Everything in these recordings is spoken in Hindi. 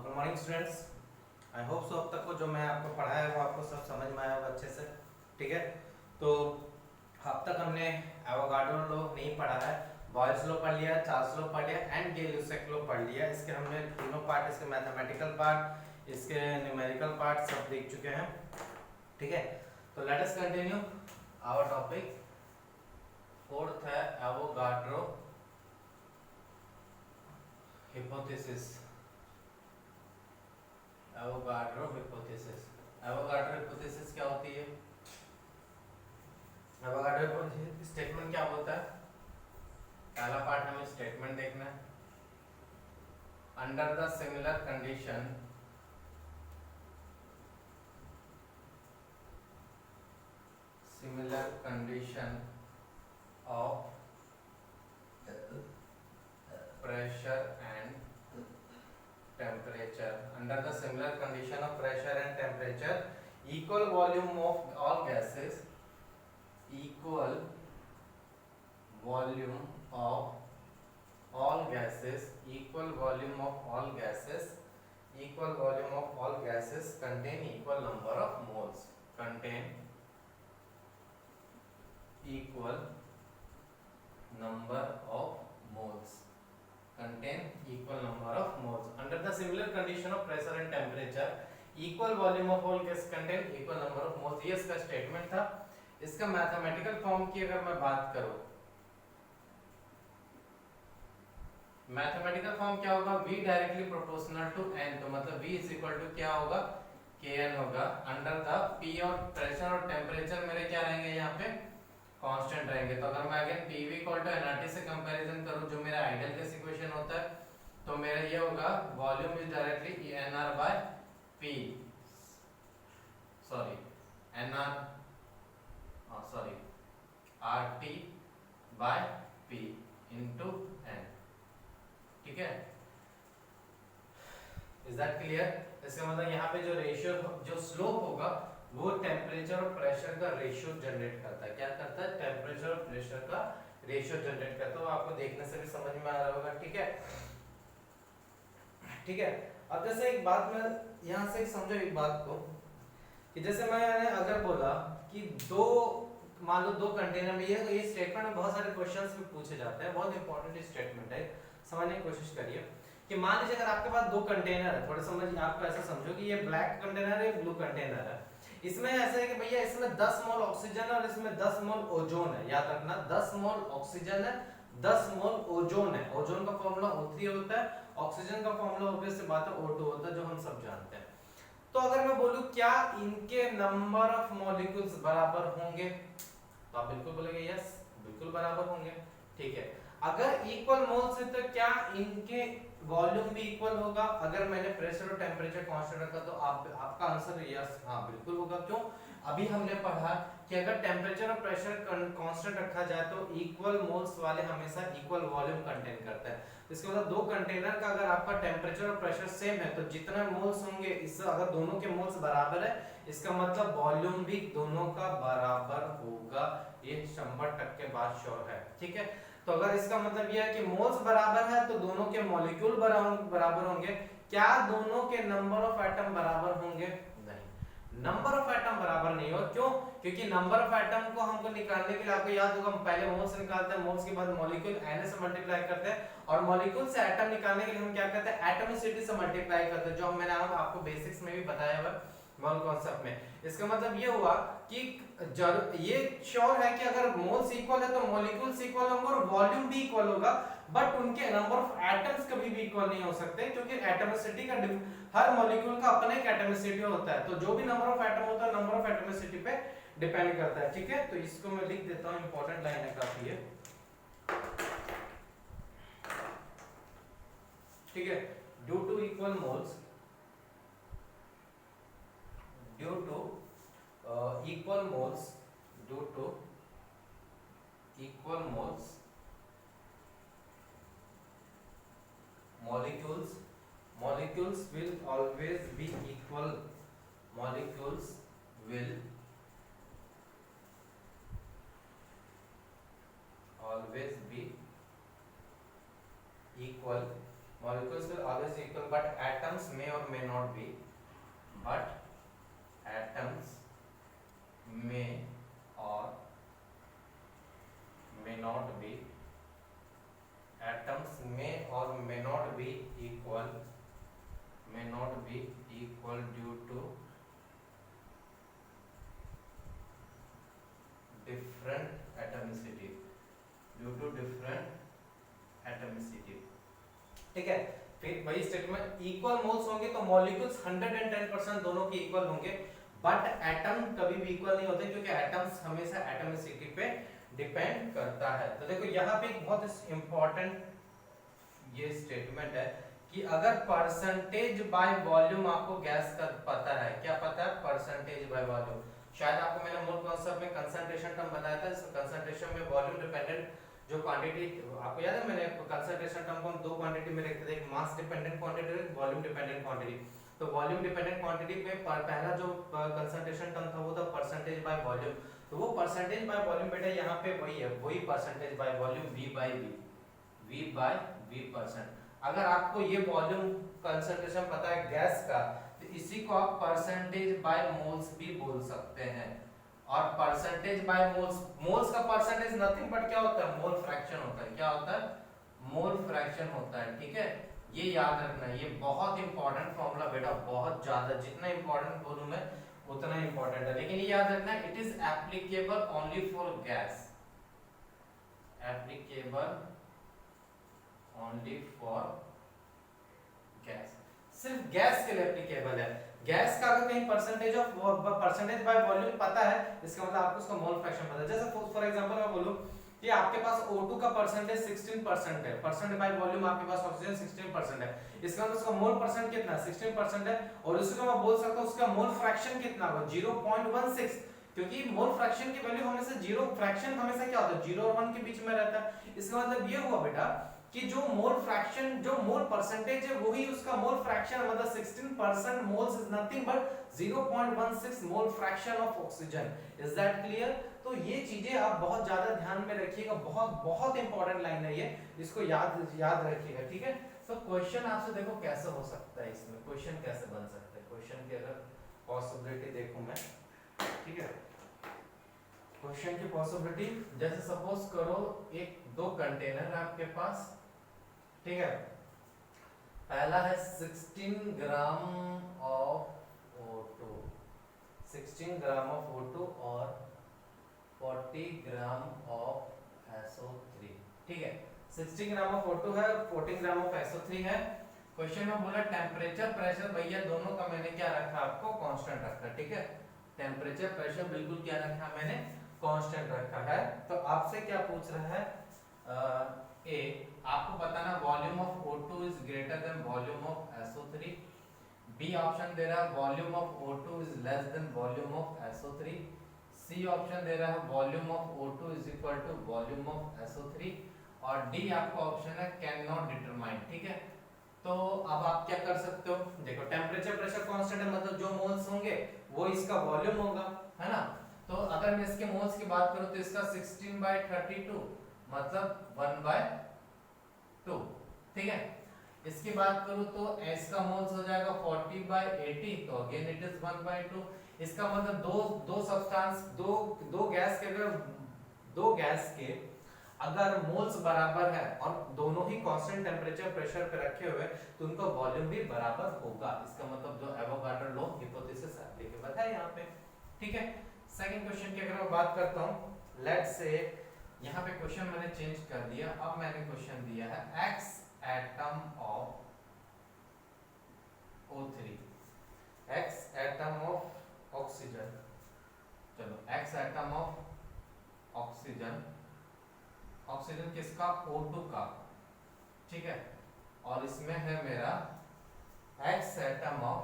Good morning students. आई होप सो अब तक को जो मैं आपको पढ़ाया है वो आपको सब समझ में आया होगा अच्छे से। ठीक है, तो अब तक हमने एवोगाड्रो लॉ नहीं पढ़ा है, बॉयल्स लॉ पढ़ लिया, चार्ल्स लॉ पढ़ लिया एंड गay-lussac लॉ पढ़ लिया। इसके हमने तीनों पार्ट, इसके मैथमेटिकल पार्ट, इसके न्यूमेरिकल पार्ट सब देख चुके हैं। ठीक है, तो let us continue our topic. Fourth है Avogadro hypothesis। Avogadro hypothesis। Avogadro hypothesis क्या होती है? एवोगाड्रो स्टेटमेंट क्या होता है? पहला पार्ट हमें स्टेटमेंट देखना है। Under the similar condition of pressure and temperature, under the similar condition of pressure and temperature, equal volume of all gases, equal volume of all gases, equal volume of all gases, equal volume of all gases contain equal number of moles, contain equal number of moles, contain equal number of moles under the similar condition of pressure and temperature, equal volume of all gas contain equal number of moles। ये इसका स्टेटमेंट था। इसका मैथमेटिकल फॉर्म की अगर मैं बात करूं, मैथमेटिकल फॉर्म क्या होगा? v directly proportional to n, तो मतलब v इज इक्वल टू क्या होगा? kn होगा। अंडर द p और प्रेशर और टेम्परेचर मेरे क्या रहेंगे यहाँ पे? कांस्टेंट रहेंगे। तो अगर मैं again PV equal to nRT से कंपैरिजन करूं, जो मेरा आइडियल गैस इक्वेशन होता है, तो मेरा ये होगा volume is directly nR by p, sorry nR, sorry RT by p into n। ठीक है, इज दैट क्लियर? इसका मतलब यहाँ पे जो रेशियो, जो स्लोप होगा वो टेम्परेचर और प्रेशर का रेशियो जनरेट करता है। क्या करता है? टेम्परेचर और प्रेशर का रेशियो जनरेट करता है। वो आपको देखने से भी समझ में आ रहा होगा। ठीक है, ठीक है। अब जैसे एक बात मैं यहाँ से समझो एक बात को, कि जैसे मैंने अगर बोला कि दो, मान लो दो कंटेनर में, ये स्टेटमेंट में बहुत सारे क्वेश्चंस में पूछे जाते हैं, बहुत इंपॉर्टेंट स्टेटमेंट है, समझने की कोशिश करिए। कि मान लीजिए अगर आपके पास दो कंटेनर है, थोड़ा समझ आपको ऐसा समझो कि ये ब्लैक कंटेनर है, ब्लू कंटेनर है। इसमें ऐसा है कि भैया इसमें 10 मोल ऑक्सीजन है और इसमें 10 मोल ओजोन है। याद रखना, 10 मोल ऑक्सीजन है, 10 मोल ओजोन है। ओजोन का फॉर्मूला O3 होता है, ऑक्सीजन का फॉर्मूला ऑब्वियस सी बात है O2 होता है, जो हम सब जानते हैं। तो अगर मैं बोलूं क्या इनके नंबर ऑफ मॉलिक्यूल्स बराबर होंगे, तो आप बिल्कुल बोलेंगे यस, बिल्कुल बराबर होंगे। ठीक है, अगर इक्वल मोल्स है तो क्या इनके वॉल्यूम भी इक्वल होगा? अगर मैंने प्रेशर और टेम्परेचर कांस्टेंट रखा तो आपका आंसर यस, हाँ बिल्कुल होगा। क्यों? अभी हमने पढ़ा कि अगर टेम्परेचर और प्रेशर कांस्टेंट रखा जाए तो इक्वल मोल्स वाले हमेशा इक्वल वॉल्यूम कंटेन करते हैं। इसके मतलब दो कंटेनर का अगर आपका टेम्परेचर और प्रेशर सेम है तो जितना मोल्स होंगे, इससे अगर दोनों के मोल्स बराबर है, इसका मतलब वॉल्यूम भी दोनों का बराबर होगा। ये 100% बात श्योर है। ठीक है, तो अगर इसका मतलब यह है कि मोल्स बराबर है तो दोनों के मॉलिक्यूल बराबर होंगे। क्या दोनों के नंबर ऑफ एटम बराबर होंगे? नहीं, नंबर ऑफ एटम बराबर नहीं होगा। क्यों? क्योंकि नंबर ऑफ एटम को हमको निकालने के लिए, आपको याद होगा, हम पहले मोल्स निकालते हैं, मोल्स के बाद मॉलिक्यूल Na से मल्टीप्लाई करते हैं, और मॉलिक्यूल से एटम निकालने के लिए हम क्या करते हैं? एटॉमिसिटी से मल्टीप्लाई करते हैं, जो मैंने आपको बेसिक्स में भी बताया हुआ मोल कॉन्सेप्ट में। इसका मतलब ये हुआ कि ये श्योर है कि अगर मोल्स इक्वल है तो मॉलिक्यूल्स इक्वल होंगे और वॉल्यूम भी इक्वल होगा, बट उनके नंबर ऑफ एटम्स कभी भी इक्वल नहीं हो सकते, क्योंकि एटॉमिसिटी का हर मॉलिक्यूल का अपना एक एटॉमिसिटी होता है। तो जो भी नंबर ऑफ एटम होता है, नंबर ऑफ एटॉमिसिटी पे डिपेंड करता है। ठीक है, तो इसको मैं लिख देता हूं, इंपॉर्टेंट लाइन है काफी है। ठीक है, due to equal moles, due to equal moles, due to equal moles, molecules will always be equal, molecules will always be equal molecules will always equal, but atoms may or may not be, but atoms may or may not be, atoms may or may not be equal, may not be equal due to different atomicity, due to different atomicity। ठीक है, फिर वही स्टेटमेंट, इक्वल मोल्स होंगे तो मॉलिक्यूल्स 110% दोनों के इक्वल होंगे, बट एटम कभी भी इक्वल नहीं होते क्योंकि एटम्स हमेशा एटमिसिटी पे डिपेंड करता है। तो देखो यहाँ पे एक बहुत इंपॉर्टेंट ये स्टेटमेंट है कि अगर परसेंटेज बाय वॉल्यूम आपको गैस का पता है, क्या पता है, परसेंटेज बाय वॉल्यूम। शायद आपको मैंने मोल कॉन्सेप्ट में कंसंट्रेशन टर्म बताया था, इस कंसंट्रेशन में वॉल्यूम डिपेंडेंट जो क्वांटिटी, आपको याद है मैंने कंसंट्रेशन टर्म को हम दो क्वांटिटी में रखते थे, एक मास डिपेंडेंट क्वांटिटी और एक वॉल्यूम डिपेंडेंट क्वांटिटी। तो वॉल्यूम डिपेंडेंट क्वांटिटी में पहला जो कंसंट्रेशन टर्म था वो था परसेंटेज बाय वॉल्यूम। तो वो परसेंटेज बाय वॉल्यूम बेटा यहाँ पे वही है, वही percentage by volume V by V percent. अगर आपको ये वॉल्यूम कंसंट्रेशन पता है गैस का, तो इसी को आप परसेंटेज बाय मोल्स भी बोल सकते हैं। और परसेंटेज बाय मोल्स, मोल्स का परसेंटेज नथिंग बट क्या होता है, मोल फ्रैक्शन होता है। क्या होता है, मोल फ्रैक्शन होता है। ठीक है, ये याद रखना, ये बहुत इंपॉर्टेंट फॉर्मूला बेटा, बहुत ज्यादा, जितना इंपॉर्टेंट बोलूं मैं उतना इंपॉर्टेंट है। लेकिन ये याद रखना, it is applicable only for gas, applicable only for gas, सिर्फ गैस के लिए एप्लीकेबल है। गैस का अगर कहीं percentage of percentage by volume पता है, इसका मतलब आपको उसका मोल फ्रैक्शन पता है। जैसे फॉर एग्जांपल मैं बोलूं कि आपके पास O2 का परसेंटेज 16% है, परसेंट बाय वॉल्यूम आपके पास ऑक्सीजन 16% है, इसका मतलब उसका मोल परसेंट कितना 16% है। और उसी को मैं बोल सकता हूं उसका मोल फ्रैक्शन कितना होगा 0.16, क्योंकि मोल फ्रैक्शन की वैल्यू हमेशा जीरो, फ्रैक्शन हमेशा क्या होता है 0 और 1 के बीच में रहता है। इसका मतलब ये हुआ बेटा कि जो मोल फ्रैक्शन, जो मोल परसेंटेज है वही उसका मोल फ्रैक्शन, मतलब 16% moles is nothing but 0.16 mole fraction of oxygen. Is that clear? तो ये चीजें आप बहुत ज्यादा ध्यान में रखिएगा, बहुत बहुत इंपॉर्टेंट लाइन है ये, इसको याद रखिएगा। ठीक है, सो क्वेश्चन आपसे देखो कैसे हो सकता है, इसमें क्वेश्चन कैसे बन सकता है, क्वेश्चन की अगर पॉसिबिलिटी देखूं मैं, ठीक है, क्वेश्चन की पॉसिबिलिटी, जैसे सपोज करो एक दो कंटेनर है आपके पास, ठीक है, पहला है 16 gram of O2, 16 gram of O2 और 40 ग्राम ऑफ SO3, ठीक है, 16 ग्राम ऑफ O2 है, 14 ग्राम ऑफ SO3 है। क्वेश्चन में बोला टेम्परेचर प्रेशर, भैया दोनों का मैंने क्या रखा, आपको कांस्टेंट रखा, ठीक है, टेम्परेचर प्रेशर बिल्कुल क्या रखा मैंने, कांस्टेंट रखा है। तो आपसे क्या पूछ रहा है, ए आपको बताना volume of O2 is greater than volume of SO3, B option दे रहा है volume of O2 is less than volume of SO3, C option दे रहा है volume of O2 is equal to volume of SO3, और डी आपका ऑप्शन है कैन नॉट डिटरमाइन। ठीक है, तो अब आप क्या कर सकते हो, देखो टेम्परेचर प्रेशर कांस्टेंट है, मतलब जो मोल्स होंगे वो इसका वॉल्यूम होगा, है ना। तो अगर मैं इसके मोल्स की बात करूं तो इसका 16/32 मतलब 1/2, ठीक है। इसकी बात करूं तो S का मोल्स हो जाएगा 40/80, तो अगेन इट इज 1/2। इसका मतलब दो सब्सटेंस, दो गैस के अगर मोल्स बराबर है और दोनों ही कांस्टेंट टेम्परेचर प्रेशर पे रखे हुए तो उनका वॉल्यूम भी बराबर होगा। इसका मतलब जो एवोगाड्रो लॉ हाइपोथेसिस एप्लीकेबल है यहाँ पे, ठीक है। सेकंड क्वेश्चन की अगर मैं बात करता हूँ, लेट्स से यहाँ पे क्वेश्चन मैंने चेंज कर दिया, अब मैंने क्वेश्चन दिया है X atom of O3, X atom of oxygen, चलो X atom of oxygen, oxygen किसका, O2 का, ठीक है, और इसमें है मेरा X एटम ऑफ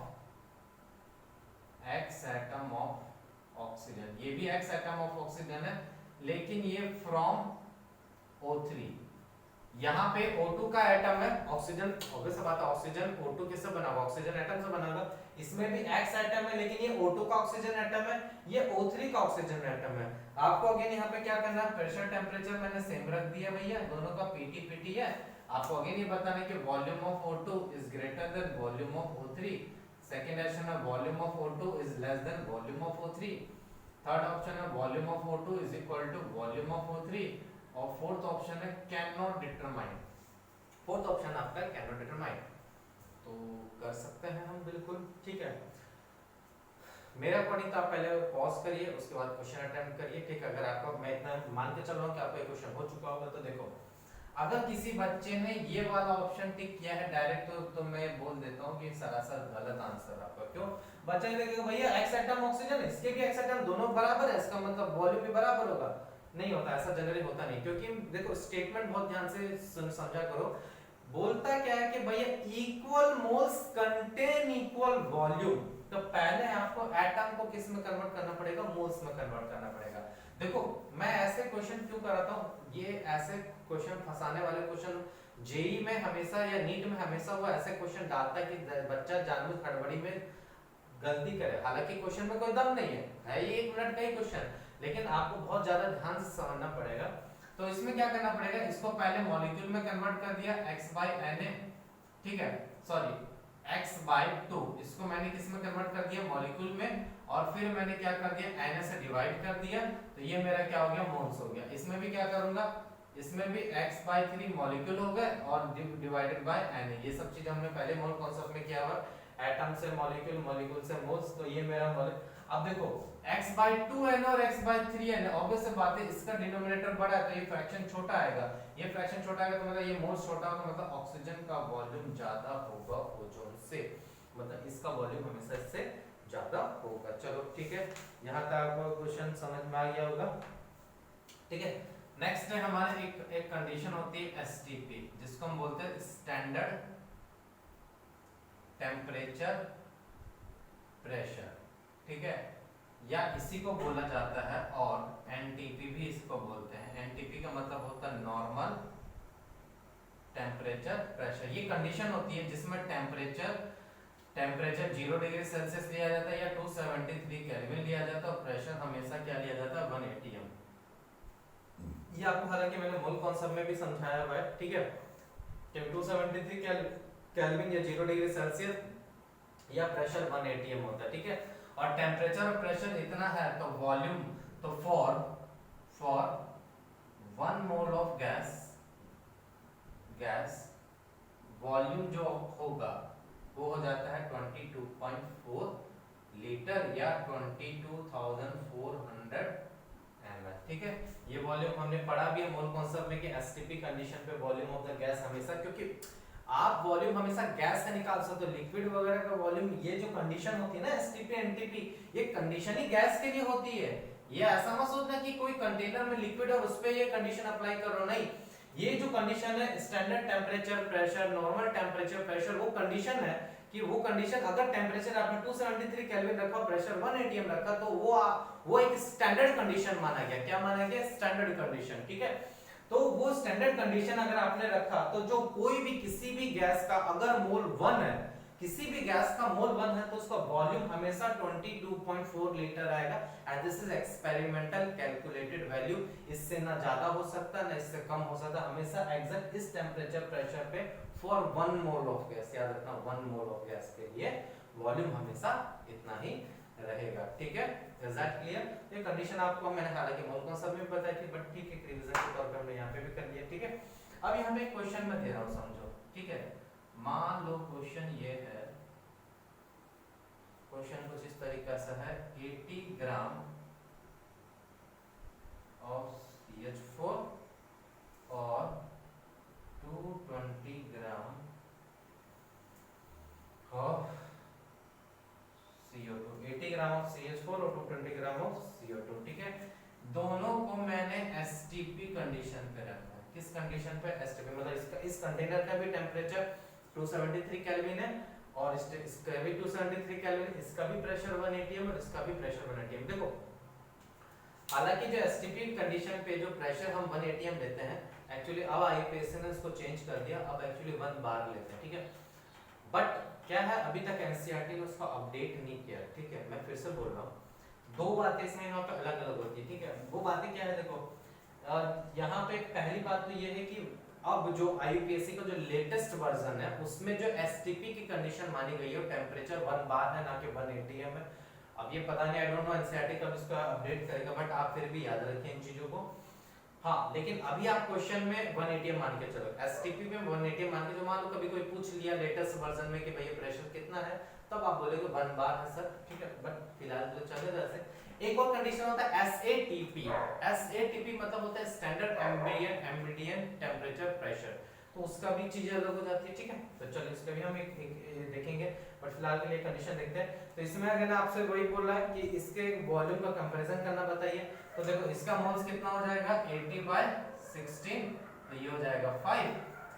ऑक्सीजन, ये भी X एटम ऑफ ऑक्सीजन है, लेकिन ये फ्रॉम O3। यहाँ पे O2 का एटम है, ऑक्सीजन ऑब्वियस बात है, ऑक्सीजन O2 किससे बना हुआ, ऑक्सीजन एटम से बना हुआ, इसमें भी X एटम है, लेकिन ये O2 का ऑक्सीजन एटम है, ये O3 का ऑक्सीजन एटम है। आपको अगेन यहाँ पे क्या करना है, प्रेशर टेम्परेचर मैंने सेम रख दिया भैया, दोनों का PT है, आपको अगेन ये बताना है कि volume of O2 is greater than volume of O3। Second option है volume of O2 is less than volume of O3। Third option है volume of O2 is equal to volume of O3। और फोर्थ ऑप्शन है can not determine. Fourth option आपका कैन नॉट डिटरमाइन। तो कर सकते हैं हम बिल्कुल, ठीक है। मेरे अकॉर्डिंग तो आप पहले पॉज करिए, उसके बाद क्वेश्चन अटेम्प्ट करिए, ठीक है। अगर आपको, मैं इतना मान के चल रहा हूँ कि आपका क्वेश्चन हो चुका होगा, तो देखो अगर किसी बच्चे ने ये वाला ऑप्शन टिक किया है डायरेक्ट, तो मैं बोल देता हूँ कि सरासर गलत आंसर आपका। क्यों? बच्चा ने देखो भैया एक्स एटम ऑक्सीजन है, इसके भी एक्स एटम दोनों बराबर है, इसका मतलब वॉल्यूम भी बराबर होगा। नहीं होता, ऐसा जनरली होता नहीं, क्योंकि देखो स्टेटमेंट बहुत ध्यान से समझा करो। बोलता क्या है कि भैया equal moles contain equal volume. तो पहले आपको एटम को किस में कन्वर्ट करना पड़ेगा? मोल्स में कन्वर्ट करना पड़ेगा। देखो मैं ऐसे क्वेश्चन क्यों कराता हूँ, ये ऐसे क्वेश्चन फंसाने वाले क्वेश्चन जेई में हमेशा या नीट में हमेशा वो ऐसे क्वेश्चन डालता है कि बच्चा जानबूझ हड़बड़ी में गलती करे। हालांकि क्वेश्चन में कोई दम नहीं है ये 1 मिनट का ही क्वेश्चन, लेकिन आपको बहुत ज्यादा ध्यान से समझना पड़ेगा। तो इसमें क्या करना पड़ेगा, इसको पहले मॉलिक्यूल में कन्वर्ट कर दिया x/Na, ठीक है, सॉरी x/2, इसको मैंने किस में कन्वर्ट कर दिया? मॉलिक्यूल में। और फिर मैंने क्या कर दिया? Na से डिवाइड कर दिया, तो ये मेरा क्या हो गया? मोल्स हो गया। इसमें भी क्या करूंगा, इसमें भी x/3 मॉलिक्यूल हो गए और डिवाइडेड बाय Na। ये सब चीज हमने पहले मोल कॉन्सेप्ट में किया हुआ, एटम से मॉलिक्यूल, मॉलिक्यूल से मोल्स। तो ये मेरा अब देखो x/2n और x/3n, ऑब्वियस सी बात है, इसका डिनोमिनेटर बड़ा है तो ये फ्रैक्शन छोटा आएगा। ये फ्रैक्शन छोटा आएगा तो मतलब ये मोल्स छोटा होगा, मतलब ऑक्सीजन का वॉल्यूम ज्यादा होगा ओजोन से, मतलब इसका वॉल्यूम हमेशा इससे ज्यादा होगा। चलो ठीक है, यहाँ तक आपको क्वेश्चन समझ में आ गया होगा, ठीक है। नेक्स्ट है हमारे एक कंडीशन होती है STP, जिसको हम बोलते हैं स्टैंडर्ड टेम्परेचर प्रेशर, ठीक है, या इसी को बोला जाता है और NTP भी इसको बोलते हैं। NTP का मतलब होता है नॉर्मल टेम्परेचर प्रेशर। ये कंडीशन होती है जिसमें टेम्परेचर 0 डिग्री सेल्सियस लिया जाता है या 273 केल्विन लिया जाता है और प्रेशर हमेशा क्या लिया जाता है? 1 atm। ये आपको हालांकि मैंने मूल कॉन्सेप्ट में भी समझाया हुआ है, ठीक है, कि 273 केल्विन या 0 डिग्री सेल्सियस या प्रेशर 1 atm होता है, ठीक है। और टेम्परेचर और प्रेशर इतना है तो वॉल्यूम, तो for 1 mole of gas volume जो होगा वो हो जाता है 22.4 लीटर या 22,400 ml, ठीक है। ये वॉल्यूम हमने पढ़ा भी है मोल कॉन्सेप्ट में कि एसटीपी कंडीशन पे वॉल्यूम ऑफ द गैस हमेशा, क्योंकि आप वॉल्यूम हमेशा गैस का निकाल सकते हो, लिक्विड वगैरह का वॉल्यूम, ये जो कंडीशन होती है ना एसटीपी एनटीपी, ये कंडीशन ही गैस के लिए होती है। ये ऐसा मत सोचना कि कोई कंटेनर में लिक्विड और उस पे ये कंडीशन अप्लाई कर रहा हो, नहीं। ये जो कंडीशन है standard temperature pressure, normal temperature pressure, वो कंडीशन है कि वो कंडीशन अगर टेम्परेचर आपने 273 केल्विन रखा, प्रेशर 1 atm रखा, तो वो एक स्टैंडर्ड कंडीशन माना गया। क्या माना गया? स्टैंडर्ड कंडीशन, ठीक है। तो वो स्टैंडर्ड कंडीशन अगर आपने रखा तो जो कोई भी किसी भी गैस का अगर मोल 1 है, किसी भी गैस का मोल 1 है, तो उसका वॉल्यूम हमेशा 22.4 लीटर आएगा। And this is experimental calculated value, इससे ना ज्यादा हो सकता ना इससे कम हो सकता, हमेशा एग्जैक्ट इस टेम्परेचर प्रेशर पे फॉर 1 मोल ऑफ गैस, याद रखना 1 मोल ऑफ गैस के लिए वॉल्यूम हमेशा इतना ही रहेगा, ठीक है। Is that clear? ये कंडीशन आपको मैंने हालांकि मोल कॉन्सेप्ट में बताई थी, बट ठीक है, रिवीजन के तौर पे हमने यहाँ पे भी कर लिया, ठीक है। अब यहाँ पे एक क्वेश्चन मैं दे रहा हूँ, समझो, ठीक है। मान लो क्वेश्चन ये है, क्वेश्चन कुछ इस तरीके से है, 80 ग्राम ऑफ CH4 और 220 gram of CO2, 80 gram of CH4 और 220 ग्राम ऑफ CO2, ठीक है। दोनों को मैंने STP कंडीशन पे रखा है। किस कंडीशन पे? STP, मतलब इस कंटेनर का भी टेम्परेचर 273 केल्विन है और इसका भी 273 केल्विन, इसका भी प्रेशर 1 atm और इसका भी प्रेशर 1 atm। देखो हालांकि जो एसटीपी कंडीशन पे जो प्रेशर हम 1 atm लेते हैं, एक्चुअली अब आईपीएस ने इसको चेंज कर दिया, अब एक्चुअली 1 बार लेते हैं, ठीक है। बट क्या है, अभी तक एनसीईआरटी ने उसको अपडेट नहीं किया, ठीक है। मैं फिर से बोल रहा हूँ, दो बातें इसमें यहाँ पे अलग अलग होती है, ठीक है। वो बातें क्या है, देखो यहाँ पे पहली बात तो ये है कि अब जो आईयूपीएसी का जो लेटेस्ट वर्जन है उसमें जो एसटीपी की कंडीशन मानी गई है वो टेम्परेचर 1 बार है, ना कि 1 एटीएम है। अब ये पता नहीं, आई डोंट नो एनसीईआरटी कब इसको अपडेट करेगा, बट आप फिर भी याद रखें इन चीजों को। हाँ, लेकिन अभी आप क्वेश्चन में 1 एटीएम मान के चलो, एसटीपी में 1 एटीएम मान के, जो मान लो कभी कोई पूछ लिया लेटेस्ट वर्जन में कि भैया प्रेशर कितना है, तब आप बोलेगे 1 बार है सर, ठीक है, बट फिलहाल तो चलेगा ऐसे। एक और कंडीशन होता है एसएटीपी। एसएटीपी मतलब होता है स्टैंडर्ड एम्बिएंट टेम्परेचर प्रेशर, तो उसका भी चीजें अलग हो जाती है, ठीक है। तो चलो इसका भी हम एक देखेंगे, बट फिलहाल के लिए कंडीशन देखते हैं। तो इसमें अगर आपसे वही बोल रहा है कि इसके वॉल्यूम का कंपैरिजन करना बताइए, तो देखो इसका मोल्स कितना हो जाएगा 80/16, तो ये हो जाएगा 5,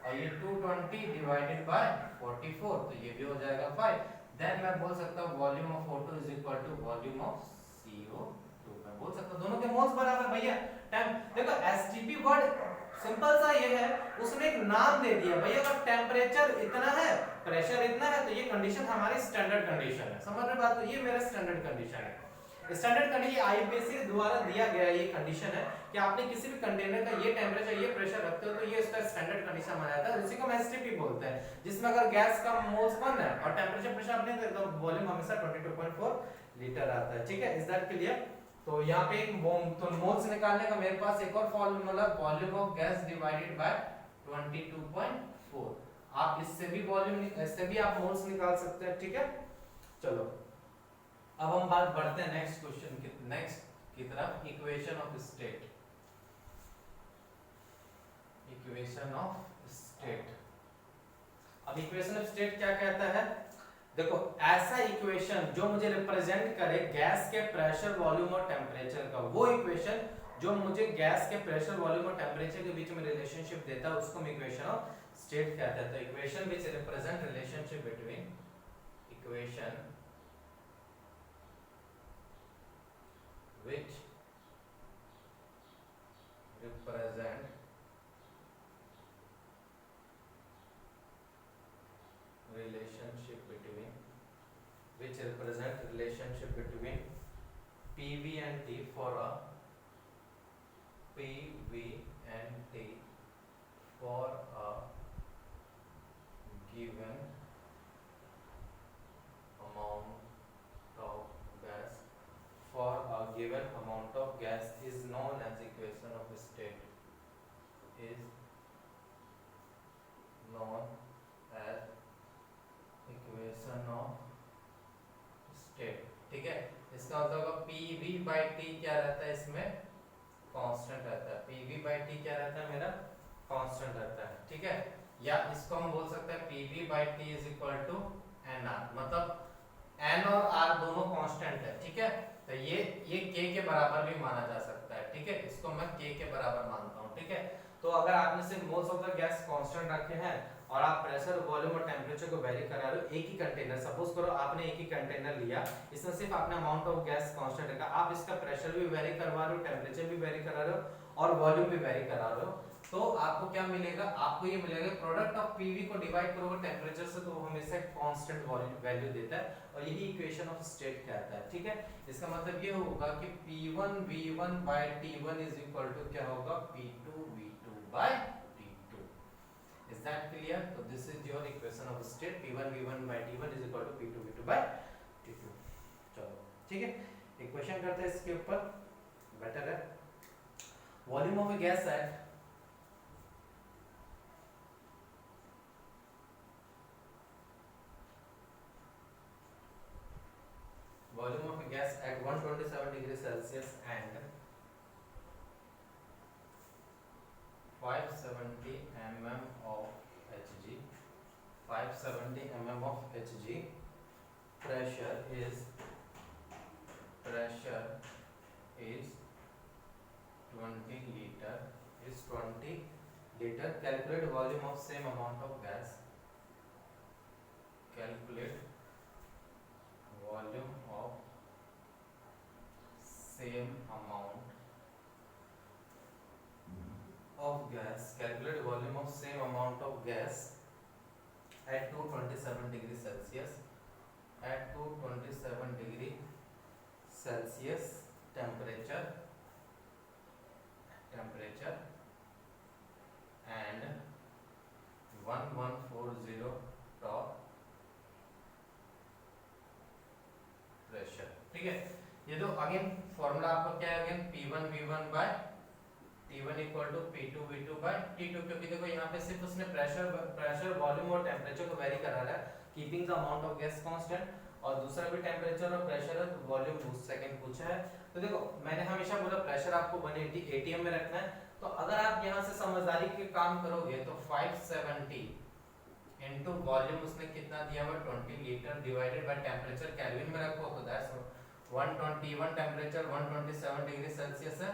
और ये 220 डिवाइडेड बाय 44, तो ये भी हो जाएगा 5। देन मैं बोल सकता हूं volume of O2 is equal to volume of CO2, मैं बोल सकता हूं दोनों के मोल्स बराबर भैया। टाइम देखो एसटीपी वर्ड सिंपल सा ये है, उसने एक नाम दे दिया भैया, अगर टेम्परेचर इतना है प्रेशर इतना है तो ये कंडीशन हमारी स्टैंडर्ड कंडीशन है, समझ रहे बात, तो ये मेरा स्टैंडर्ड कंडीशन है। स्टैंडर्ड कंडीशन आईयूपीएसी द्वारा दिया गया ये कंडीशन है कि आपने किसी भी कंटेनर का ये टेम्परेचर ये प्रेशर रखते हो तो ये उसका स्टैंडर्ड कंडीशन माना जाता है, उसी को हम एसटीपी बोलते हैं, जिसमें अगर गैस का मोल्स 1 है और टेम्परेचर प्रेशर आपने तो वॉल्यूम हमेशा 22.4 लीटर आता है, ठीक है। Is that clear? तो यहाँ पे एक तो मोल्स निकालने का मेरे पास एक और formula, volume of gas divided by 22.4। आप इससे भी वॉल्यूम, इससे भी आप मोल्स निकाल सकते हैं, ठीक है। चलो अब हम बात बढ़ते हैं नेक्स्ट क्वेश्चन की, नेक्स्ट की तरफ, equation of state. Equation of state, अब इक्वेशन ऑफ स्टेट क्या कहता है, देखो ऐसा इक्वेशन जो मुझे रिप्रेजेंट करे गैस के प्रेशर वॉल्यूम और टेम्परेचर का, वो इक्वेशन जो मुझे गैस के प्रेशर वॉल्यूम और टेम्परेचर के बीच में रिलेशनशिप देता है उसको हम इक्वेशन ऑफ स्टेट कहते हैं। तो equation which represent relationship between, equation which represent relationship between PV and T for a PV and T for a given amount of gas, for a given amount of gas is known as equation of state, is known as equation of state, ठीक है। इसका मतलब होगा PV by T क्या रहता है, इसमें कांस्टेंट रहता है, PV by T क्या रहता है मेरा, कांस्टेंट रहता है, ठीक है। या इसको हम बोल सकते हैं PV by T is equal to NR, मतलब N और R दोनों कांस्टेंट है, ठीक है। तो ये K के बराबर भी माना जा सकता है, ठीक है, इसको मैं K के बराबर मानता हूँ, ठीक है। तो अगर आपने सिर्फ moles of the gas constant रखे हैं और आप प्रेशर, वॉल्यूम और टेम्परेचर को वेरी करा रहे हो एक ही कंटेनर, सपोज करो आपने एक ही कंटेनर लिया, इसमें सिर्फ आपने अमाउंट ऑफ गैस कांस्टेंट रखा, आप इसका प्रेशर भी वेरी करवा रहे हो, टेम्परेचर भी वेरी करा रहे हो और वॉल्यूम भी वेरी करा रहे हो, तो आपको क्या मिलेगा, आपको ये मिलेगा प्रोडक्ट ऑफ पीवी को डिवाइड करोगे टेम्परेचर से तो वो हमेशा कांस्टेंट वैल्यू देता है, और यही इक्वेशन ऑफ स्टेट कहता है, ठीक है। इसका मतलब ये होगा कि P1 V1 by T1 is equal to क्या होगा, P2 V2 by T2। Is that clear? So this is your equation of state, P1 V1 by T1 is equal to P2 V2 by T2। चलो ठीक है, एक क्वेश्चन करते हैं इसके ऊपर, बेटर है। Volume of A gas at volume of a gas at 127 degrees Celsius and 570 mm of Hg, 570 mm of Hg, pressure is 20 liter, is 20 liter, calculate volume of same amount of gas, calculate volume of same amount of gas, calculate volume of same amount of gas at 227 degree Celsius, at 227 degree Celsius temperature and 1140 torr pressure. ठीक है, ये तो अगेन फॉर्मूला आपका क्या है, again P1 V1 by T1 equal to P2 V2 by T2, क्योंकि देखो यहाँ पे सिर्फ उसने प्रेशर वॉल्यूम और टेम्परेचर को वेरी करा रहा है, keeping the amount of gas constant, और दूसरा भी टेम्परेचर और प्रेशर है, तो वॉल्यूम सेकंड पूछा है। तो देखो मैंने हमेशा बोला प्रेशर आपको 180 एटीएम में रखना है, तो अगर आप यहाँ से समझदारी के काम करोगे तो 570 इनटू वॉल्यूम उसने कितना दिया हुआ 20 litre divided by temperature kelvin में रखो, तो दैट्स 121 टेम्परेचर 127 डिग्री सेल्सियस है,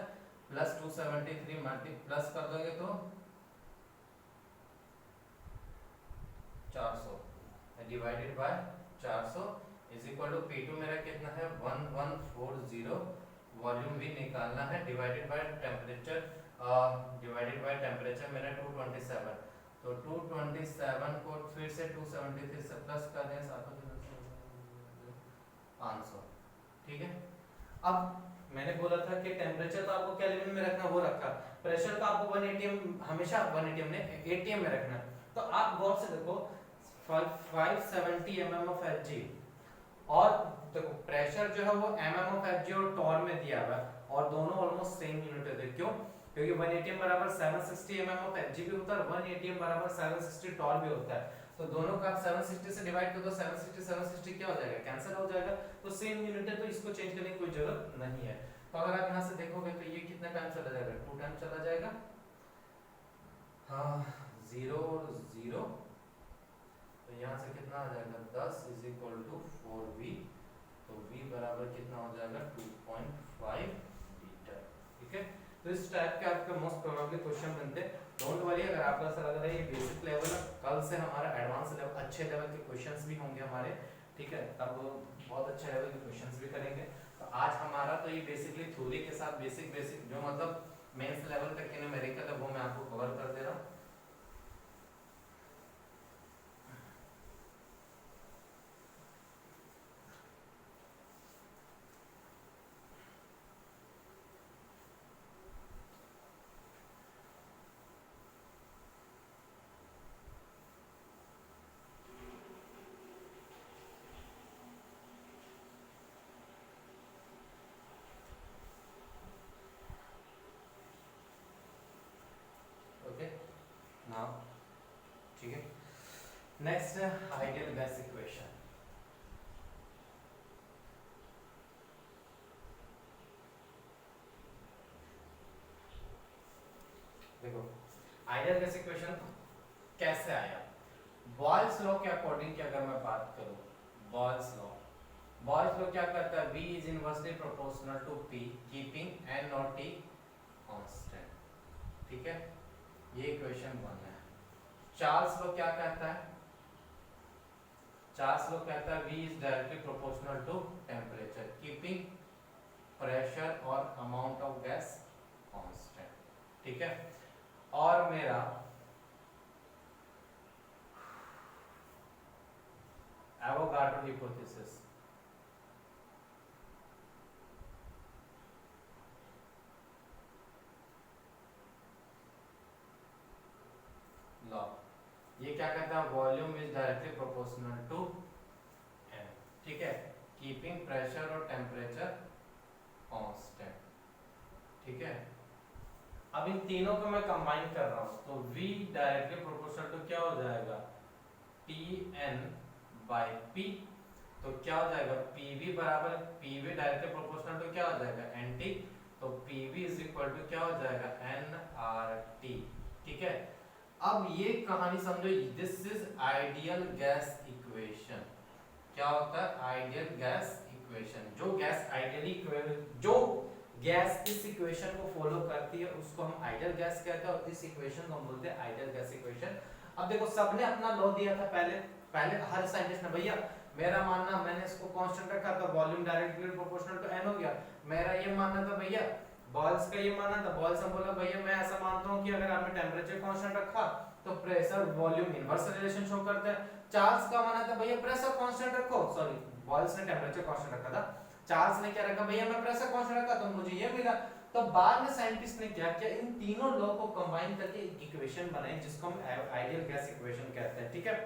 प्लस 273 मल्टी प्लस कर दोगे तो 400 divided by 400 is equal to P2 मेरा कितना है 1140, वॉल्यूम भी निकालना है, डिवाइडेड बाय टेम्परेचर मेरा 227, तो 227 को फिर से 273 से प्लस कर दें 500। ठीक है, अब मैंने बोला था कि टेम्परेचर तो आपको केल्विन में रखना, वो रखा, प्रेशर का आपको 180 हमेशा 180 ने एटीएम में रखना। तो आप गौर से देखो 570 mm ऑफ Hg, और देखो प्रेशर जो है वो mm ऑफ Hg और टॉर में दिया हुआ है, और दोनों ऑलमोस्ट सेम यूनिट है। क्यों? क्योंकि 1 atm बराबर 760 mm ऑफ Hg भी होता है, 1 atm बराबर 760 टॉर भी होता है, तो दोनों का आप 760 से डिवाइड कर दो, 760 क्या हो जाएगा, कैंसिल हो जाएगा, तो सेम यूनिट है, तो इसको चेंज करने की कोई जरूरत नहीं है। तो अगर आप यहाँ से देखोगे तो ये कितना टाइम चला जाएगा, 2 टाइम चला जाएगा, हाँ 0 और 0, तो यहाँ से कितना आ जाएगा 10 इज इक्वल टू 4V, तो V बराबर कितना हो जाएगा 2.5 लीटर। ठीक है, तो इस टाइप के आपके मोस्ट प्रोबेबली क्वेश्चन बनते हैं। डोंट वरी, अगर आपको ऐसा लग रहा है ये बेसिक लेवल है, कल से हमारा एडवांस लेवल अच्छे लेवल के क्वेश्चंस भी होंगे हमारे, ठीक है, तब बहुत अच्छे लेवल के क्वेश्चंस भी करेंगे। तो आज हमारा तो ये बेसिकली थ्योरी के साथ बेसिक जो मतलब मेंस लेवल तक के न्यूमेरिकल है वो मैं आपको कवर कर दे रहा हूँ। नाउ ठीक है, नेक्स्ट है आइडियल गैस इक्वेशन। देखो आइडियल गैस इक्वेशन कैसे आया, बॉयल्स लॉ के अकॉर्डिंग की अगर मैं बात करूं, बॉयल्स लॉ क्या करता है, V is inversely proportional to P keeping N और T कांस्टेंट। ठीक है, ये इक्वेशन 1 है। चार्ल्स लॉ क्या कहता है, चार्ल्स लॉ कहता है V is directly proportional to temperature keeping pressure और अमाउंट ऑफ गैस कांस्टेंट। ठीक है, और मेरा एवोगाड्रो हाइपोथेसिस, लॉ ये क्या कहता है, volume is directly proportional to N. ठीक है, कीपिंग प्रेशर और टेम्परेचर कांस्टेंट। ठीक है, अब इन तीनों को मैं कंबाइन कर रहा हूं, तो V डायरेक्टली प्रोपोर्शनल टू क्या हो जाएगा Pn बाय P, तो क्या हो जाएगा PV बराबर PV डायरेक्टली प्रोपोर्शनल टू क्या हो जाएगा NT, तो PV इज इक्वल टू क्या हो जाएगा nRT। ठीक है, अब ये कहानी समझो, this is ideal gas equation. क्या होता है आइडियल गैस इक्वेशन, जो गैस आइडियली जो गैस इस इक्वेशन को फॉलो करती है उसको हम आइडियल गैस कहते हैं, और इस इक्वेशन को हम बोलते हैं आइडियल गैस इक्वेशन। अब देखो सबने अपना लॉ दिया था पहले हर साइंटिस्ट ने, भैया मेरा मानना, मैंने इसको कांस्टेंट रखा था, volume directly proportional to n हो गया। मेरा ये मानना था भैया, बॉयल्स का ये मानना था, बॉयल्स ने बोला भैया मैं ऐसा मानता हूं कि अगर आपने टेम्परेचर कांस्टेंट रखा तो pressure volume inverse relation show करता है। चार्ल्स का मानना था भैया प्रेशर कांस्टेंट रखो, सॉरी बॉयल्स ने टेम्परेचर कांस्टेंट रखा था, चार्ल्स ने क्या रखा, भैया मैं प्रेशर कांस्टेंट रखा तो मुझे ये मिला। तो बाद में साइंटिस्ट ने क्या किया, इन तीनों लॉ को कंबाइन करके एक इक्वेशन बनाई जिसको हम आइडियल गैस इक्वेशन कहते हैं, ठीक है।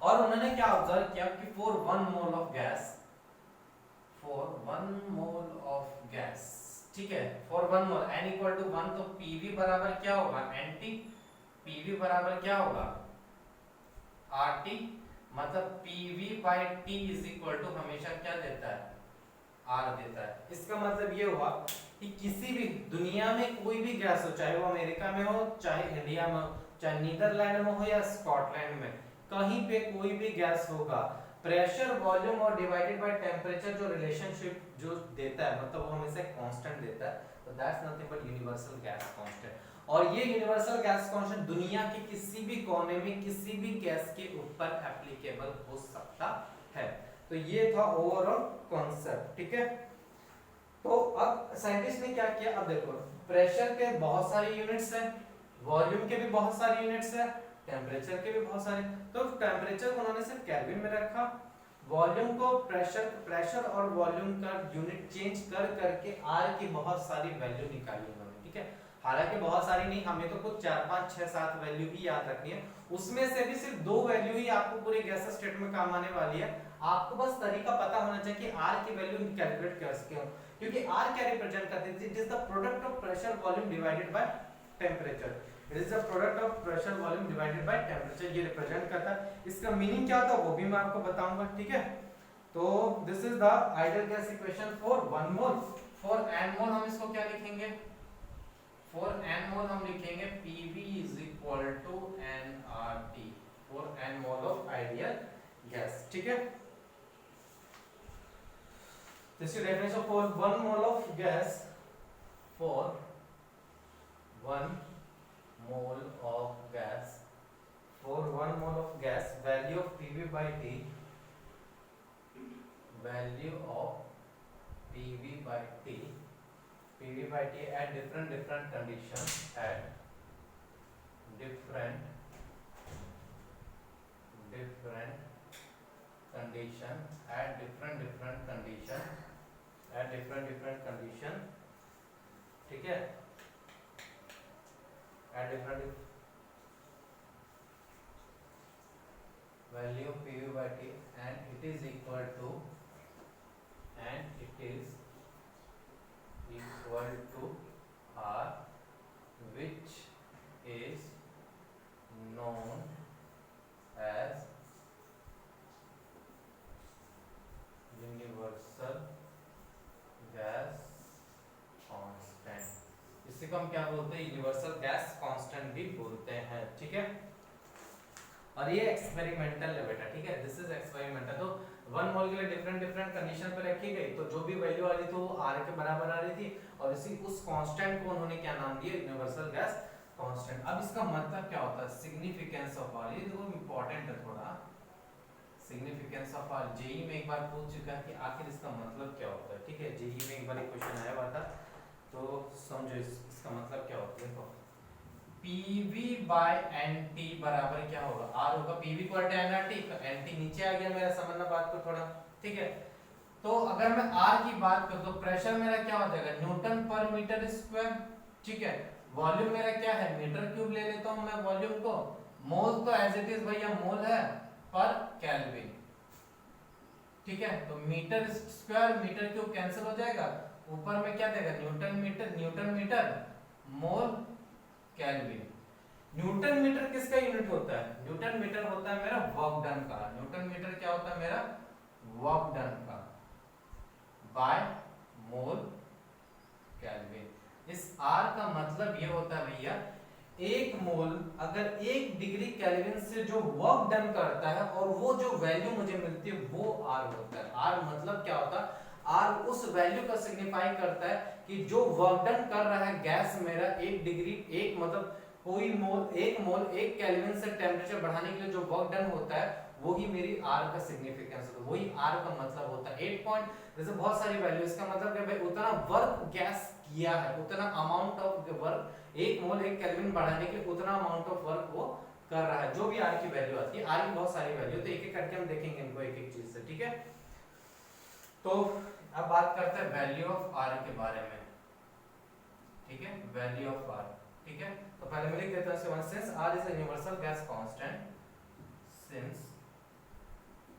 और उन्होंने क्या ऑब्जर्व किया कि फॉर 1 मोल ऑफ गैस, ठीक है, for 1 mole n equal to 1, तो pv बराबर क्या होगा, nt, pv बराबर क्या होगा, RT, मतलब pv by t is equal to हमेशा क्या देता है, R देता है। इसका मतलब ये हुआ कि किसी भी दुनिया में कोई भी गैस हो, चाहे वो अमेरिका में हो, चाहे इंडिया में हो, चाहे नीदरलैंड में हो या स्कॉटलैंड में, कहीं पे कोई भी गैस होगा, प्रेशर वॉल्यूम और डिवाइडेड बाय टेम्परेचर जो रिलेशनशिप जो देता है, मतलब वो हमेशा कांस्टेंट देता है, तो that's nothing but universal gas constant. और ये यूनिवर्सल गैस कांस्टेंट दुनिया के किसी भी कोने में किसी भी गैस के ऊपर एप्लीकेबल हो सकता है। तो ये था ओवरऑल कॉन्सेप्ट, ठीक है। तो अब साइंटिस्ट ने क्या किया, अब देखो प्रेशर के बहुत सारे यूनिट्स हैं, वॉल्यूम के भी बहुत सारे यूनिट्स हैं, टेम्परेचर के भी बहुत सारे, तो टेम्परेचर को उन्होंने सिर्फ केल्विन में रखा, वॉल्यूम को प्रेशर और वॉल्यूम का यूनिट चेंज कर करके आर की बहुत सारी वैल्यू निकाली उन्होंने, ठीक है। हालांकि बहुत सारी नहीं, हमें तो कुछ 4 5 6 7 वैल्यू ही याद रखनी है, उसमें से भी सिर्फ 2 वैल्यू ही आपको पूरे गैस स्टेट में काम आने वाली है। आपको बस तरीका पता होना चाहिए कि आर की वैल्यू कैलकुलेट कैसे हो, क्योंकि आर क्या रिप्रेजेंट करती है, it is the product of pressure volume divided by temperature, it is the product of pressure volume divided by temperature, ये रिप्रेजेंट करता है। इसका मीनिंग क्या होता है वो भी मैं आपको बताऊंगा, ठीक है। तो this is the ideal gas equation for 1 mole. For n मोल हम इसको क्या लिखेंगे, फॉर n मोल हम लिखेंगे pv is equal to nRT for n mole of ideal gas, ठीक है। This is definition for 1 mole of gas, for 1 mole of gas, for 1 mole of gas, value of PV by T, value of PV by T, PV by T at different conditions, at different condition, at different condition, at different condition, ठीक है, at different value of PV by T, and it is equal to R, which is known as universal gas constant। इसी को हम क्या बोलते हैं, यूनिवर्सल गैस कांस्टेंट भी बोलते हैं, ठीक है। और ये एक्सपेरिमेंटल है बेटा, ठीक है, दिस इज एक्सपेरिमेंटल। तो 1 मोल के लिए डिफरेंट कंडीशन पे रखी गई, तो जो भी वैल्यू आ रही थी वो r के बराबर आ रही थी, और इसी उस कांस्टेंट को उन्होंने क्या नाम दिया, यूनिवर्सल गैस कांस्टेंट। अब इसका मतलब क्या होता है, सिग्निफिकेंस ऑफ r, ये देखो इंपॉर्टेंट है थोड़ा, सिग्निफिकेंस ऑफ r जेईई में एक बार पूछ चुका है कि आखिर इसका मतलब क्या होता है, ठीक है, जेईई में एक बार क्वेश्चन आया हुआ था, तो समझो इसका मतलब क्या होता है। देखो PV by NT बराबर क्या होगा, R होगा, PV इक्वल टू nRT, तो NT नीचे आ गया मेरा, समझना बात को थोड़ा, ठीक है। तो अगर मैं R की बात करूं तो प्रेशर मेरा क्या हो जाएगा, न्यूटन पर मीटर स्क्वायर, ठीक है। वॉल्यूम मेरा क्या है, मीटर क्यूब ले लेता हूं मैं वॉल्यूम को, मोल तो एज इट इज भैया मोल है पर केल्विन, ठीक है। तो metre square metre cube cancel हो जाएगा, ऊपर में क्या देगा, newton metre mole kelvin. Newton metre किसका यूनिट होता है, न्यूटन मीटर होता है मेरा वर्क डन का, न्यूटन मीटर क्या होता है मेरा, वर्क डन का, बाय मोल केल्विन। इस R का मतलब ये होता है भैया, 1 मोल अगर 1 डिग्री केल्विन से जो वर्क डन करता है और वो जो वैल्यू मुझे मिलती है वो R होता है। R मतलब क्या होता है, R उस वैल्यू का सिग्निफाई करता है कि जो वर्क डन कर रहा है गैस मेरा 1 डिग्री, 1 मतलब कोई मोल 1 केल्विन से टेम्परेचर बढ़ाने के लिए जो वर्क डन होता है वही मेरी R का सिग्निफिकेंस होता है, वही R का मतलब होता है। 8 पॉइंट, जैसे बहुत सारी वैल्यू, इसका मतलब क्या भाई, उतना वर्क गैस किया है, उतना amount of work, 1 mole 1 kelvin बढ़ाने के लिए उतना अमाउंट ऑफ वर्क वो कर रहा है, जो भी R की वैल्यू आती है। R की बहुत सारी वैल्यू, तो एक एक करके हम देखेंगे इनको एक एक चीज से, ठीक है। तो अब बात करते हैं वैल्यू ऑफ R के बारे में। ठीक है, वैल्यू ऑफ आर, ठीक है। तो पहले मैं लिख देता हूँ since R is a universal gas constant, since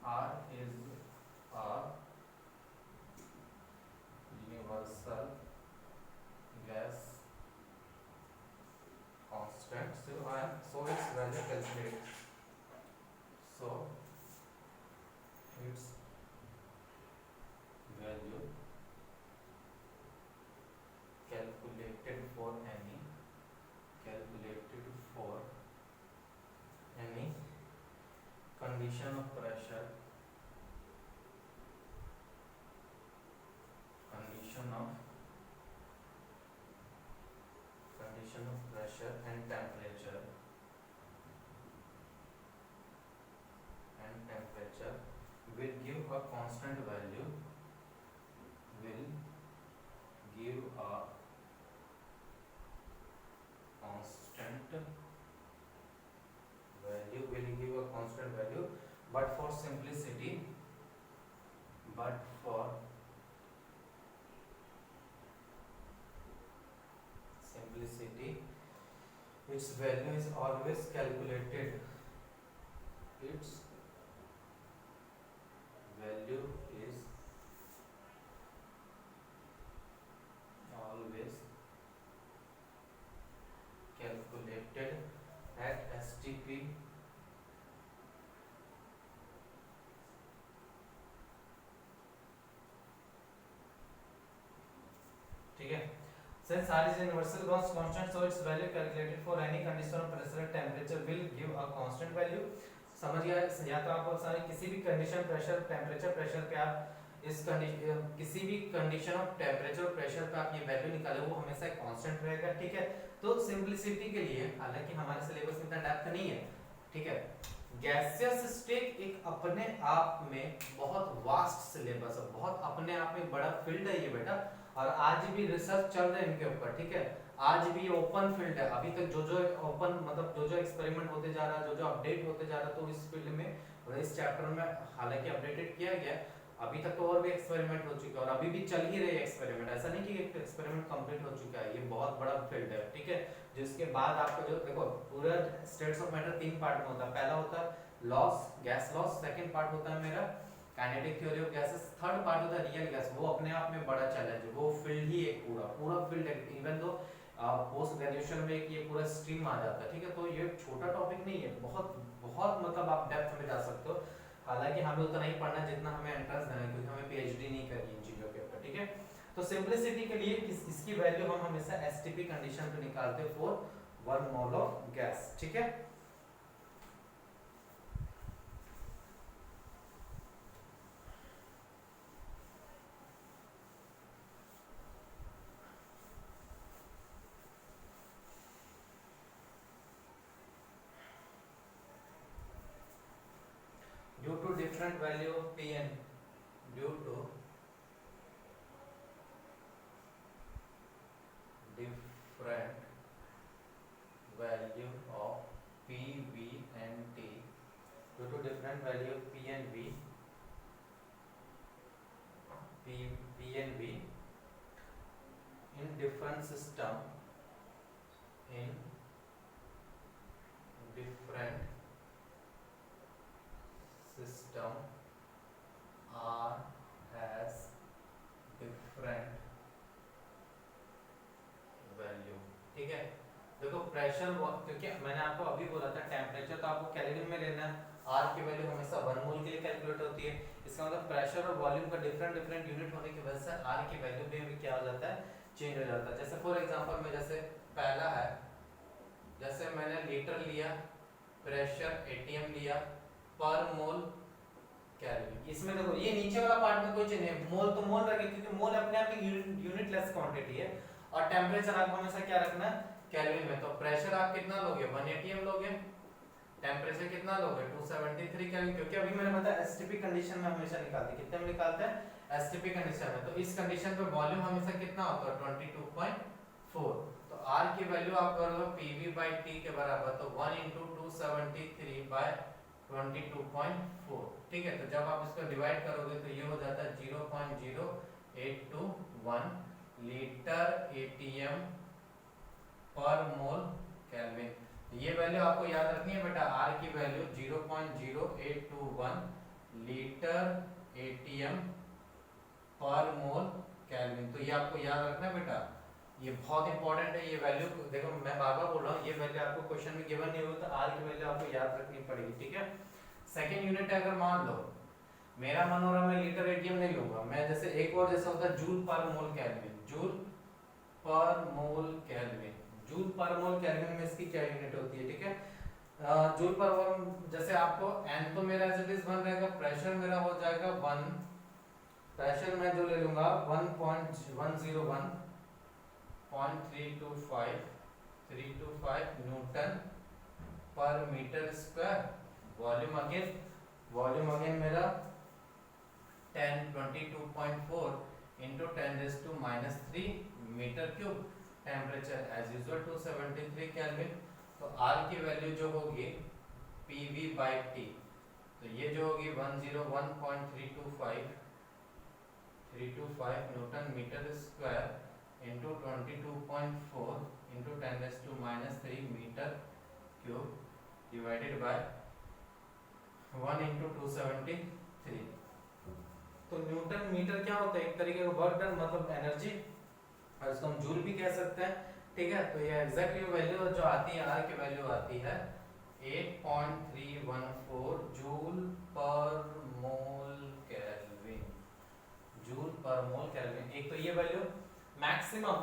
R is a universal gas constant, so its value calculate, so its value calculated for any condition of pressure, and temperature will give a constant value, will give a constant value, but for simplicity, its value is always calculated, its value is always calculated at STP ठीक है। Since R is a universal constant, so its value calculated for any condition of pressure and temperature will give a constant value. समझ गया? या तो आप सारे किसी भी कंडीशन प्रेशर टेम्परेचर प्रेशर पे आप इस कंडीशन किसी भी कंडीशन ऑफ टेम्परेचर प्रेशर पे आप ये वैल्यू निकाले वो हमेशा कांस्टेंट रहेगा, ठीक है। तो सिंपलिसिटी के लिए, हालांकि हमारे सिलेबस में इतना डेप्थ नहीं है, ठीक है, गैसियस स्टेट एक अपने आप में बहुत वास्ट सिलेबस है, बहुत अपने आप में बड़ा फील्ड है ये बेटा, और आज भी रिसर्च चल रहा है इनके ऊपर, ठीक है। आज भी ओपन फील्ड है, अभी तक जो ओपन मतलब जो एक्सपेरिमेंट होते जा रहा है, जो अपडेट होते जा रहा है, तो इस फील्ड में और इस चैप्टर में हालांकि अपडेटेड किया गया, अभी तक तो और भी एक्सपेरिमेंट हो चुका है और अभी भी चल ही रहे एक्सपेरिमेंट, ऐसा नहीं कि एक एक्सपेरिमेंट कंप्लीट हो चुका है, ये बहुत बड़ा फील्ड है, ठीक है। जिसके बाद आपको जो देखो पूरा स्टेट्स ऑफ मैटर 3 पार्ट में होता है, पहला होता है loss, gas laws, second part होता है मेरा kinetic theory of gases, third part होता है रियल गैस, वो अपने आप में बड़ा चैलेंज है, वो फील्ड ही एक पूरा फील्ड है, इवन दो पोस्ट ग्रेजुएशन में ये पूरा स्ट्रीम आ जाता है, ठीक है। तो ये छोटा टॉपिक नहीं है, बहुत बहुत मतलब आप डेप्थ में जा सकते हो, हालांकि हमें उतना ही पढ़ना जितना हमें एंट्रेंस देना है, क्योंकि हमें पीएचडी नहीं करनी इन चीजों के ऊपर, ठीक है। तो सिंपलिसिटी के लिए इसकी वैल्यू हम हमेशा एसटीपी कंडीशन पे निकालते हैं फॉर 1 मोल ऑफ गैस, ठीक है। Due to different value of Pn, due to different value of P, V and T, due to different value of P and V, in different system, in different system R has different value, ठीक है। देखो प्रेशर, क्योंकि मैंने आपको अभी बोला था टेम्परेचर तो आपको केल्विन में लेना है, R की वैल्यू हमेशा 1 मोल के लिए कैलकुलेट होती है, इसका मतलब प्रेशर और वॉल्यूम का डिफरेंट यूनिट होने की वजह से R की वैल्यू भी क्या हो जाता है, चेंज हो जाता है। जैसे फॉर एग्जांपल में जैसे पहला है, जैसे मैंने लीटर लिया, प्रेशर एटीएम लिया पर मोल केल्विन, इसमें देखो ये नीचे वाला पार्ट में कोई चेंज नहीं, मोल तो मोल रखें क्योंकि मोल अपने आप में यूनिट लेस क्वांटिटी है, और टेम्परेचर आपको हमेशा क्या रखना है, केल्विन में। तो प्रेशर आप कितना लोगे, 1 एटीएम लोगे, टेम्परेचर कितना लोगे, 273 केल्विन, क्योंकि अभी मैंने बताया एसटीपी कंडीशन में हमेशा निकालते हैं, कितने में निकालते हैं एसटीपी कंडीशन में। तो इस कंडीशन पे वॉल्यूम हमेशा कितना होता है, 22.4, तो R की वैल्यू आप करोगे PV/T के बराबर, तो 1 * 273/22.4, ठीक है। तो जब आप इसको डिवाइड करोगे तो ये हो जाता है 0.0821 लीटर एटीएम पर मोल केल्विन। ये वैल्यू आपको याद रखनी है बेटा, आर की वैल्यू 0.0821 लीटर एटीएम पर मोल केल्विन। तो ये आपको याद रखना है बेटा, ये बहुत इंपॉर्टेंट है। ये वैल्यू देखो, मैं बार बार बोल रहा हूँ, ये वैल्यू आपको क्वेश्चन में गिवन नहीं हो तो आर की वैल्यू आपको याद रखनी पड़ेगी, ठीक है। सेकंड यूनिट है, अगर मान लो मेरा मन हो रहा मैं लीटर एटीएम नहीं लूंगा, मैं जैसे एक और जैसा होता है जूल पर मोल केल्विन, जूल पर मोल केल्विन, जूल पर मोल केल्विन में इसकी क्या यूनिट होती है, ठीक है। जूल पर मोल, जैसे आपको एन तो मेरा एज इट इज 1 रहेगा, प्रेशर मेरा हो जाएगा 1, प्रेशर मैं जो ले लूंगा 1.101.325 न्यूटन पर मीटर स्क्वायर। वॉल्यूम अगेन मेरा 1022.4 into 10⁻³ metre cube. Temperature as usual 273 kelvin. तो R की वैल्यू जो होगी PV/T, तो ये जो होगी 101.325 newton metre square into 22.4 into 10⁻³ metre cube divided by 1 into 273। तो न्यूटन मीटर क्या होता है, एक तरीके का वर्क डन मतलब एनर्जी, और इसको हम जूल भी कह सकते हैं, ठीक है। तो ये एग्जैक्टली वैल्यू जो आती है, आर की वैल्यू आती है 8.314 जूल पर मोल केल्विन, जूल पर मोल केल्विन। एक तो ये वैल्यू मैक्सिमम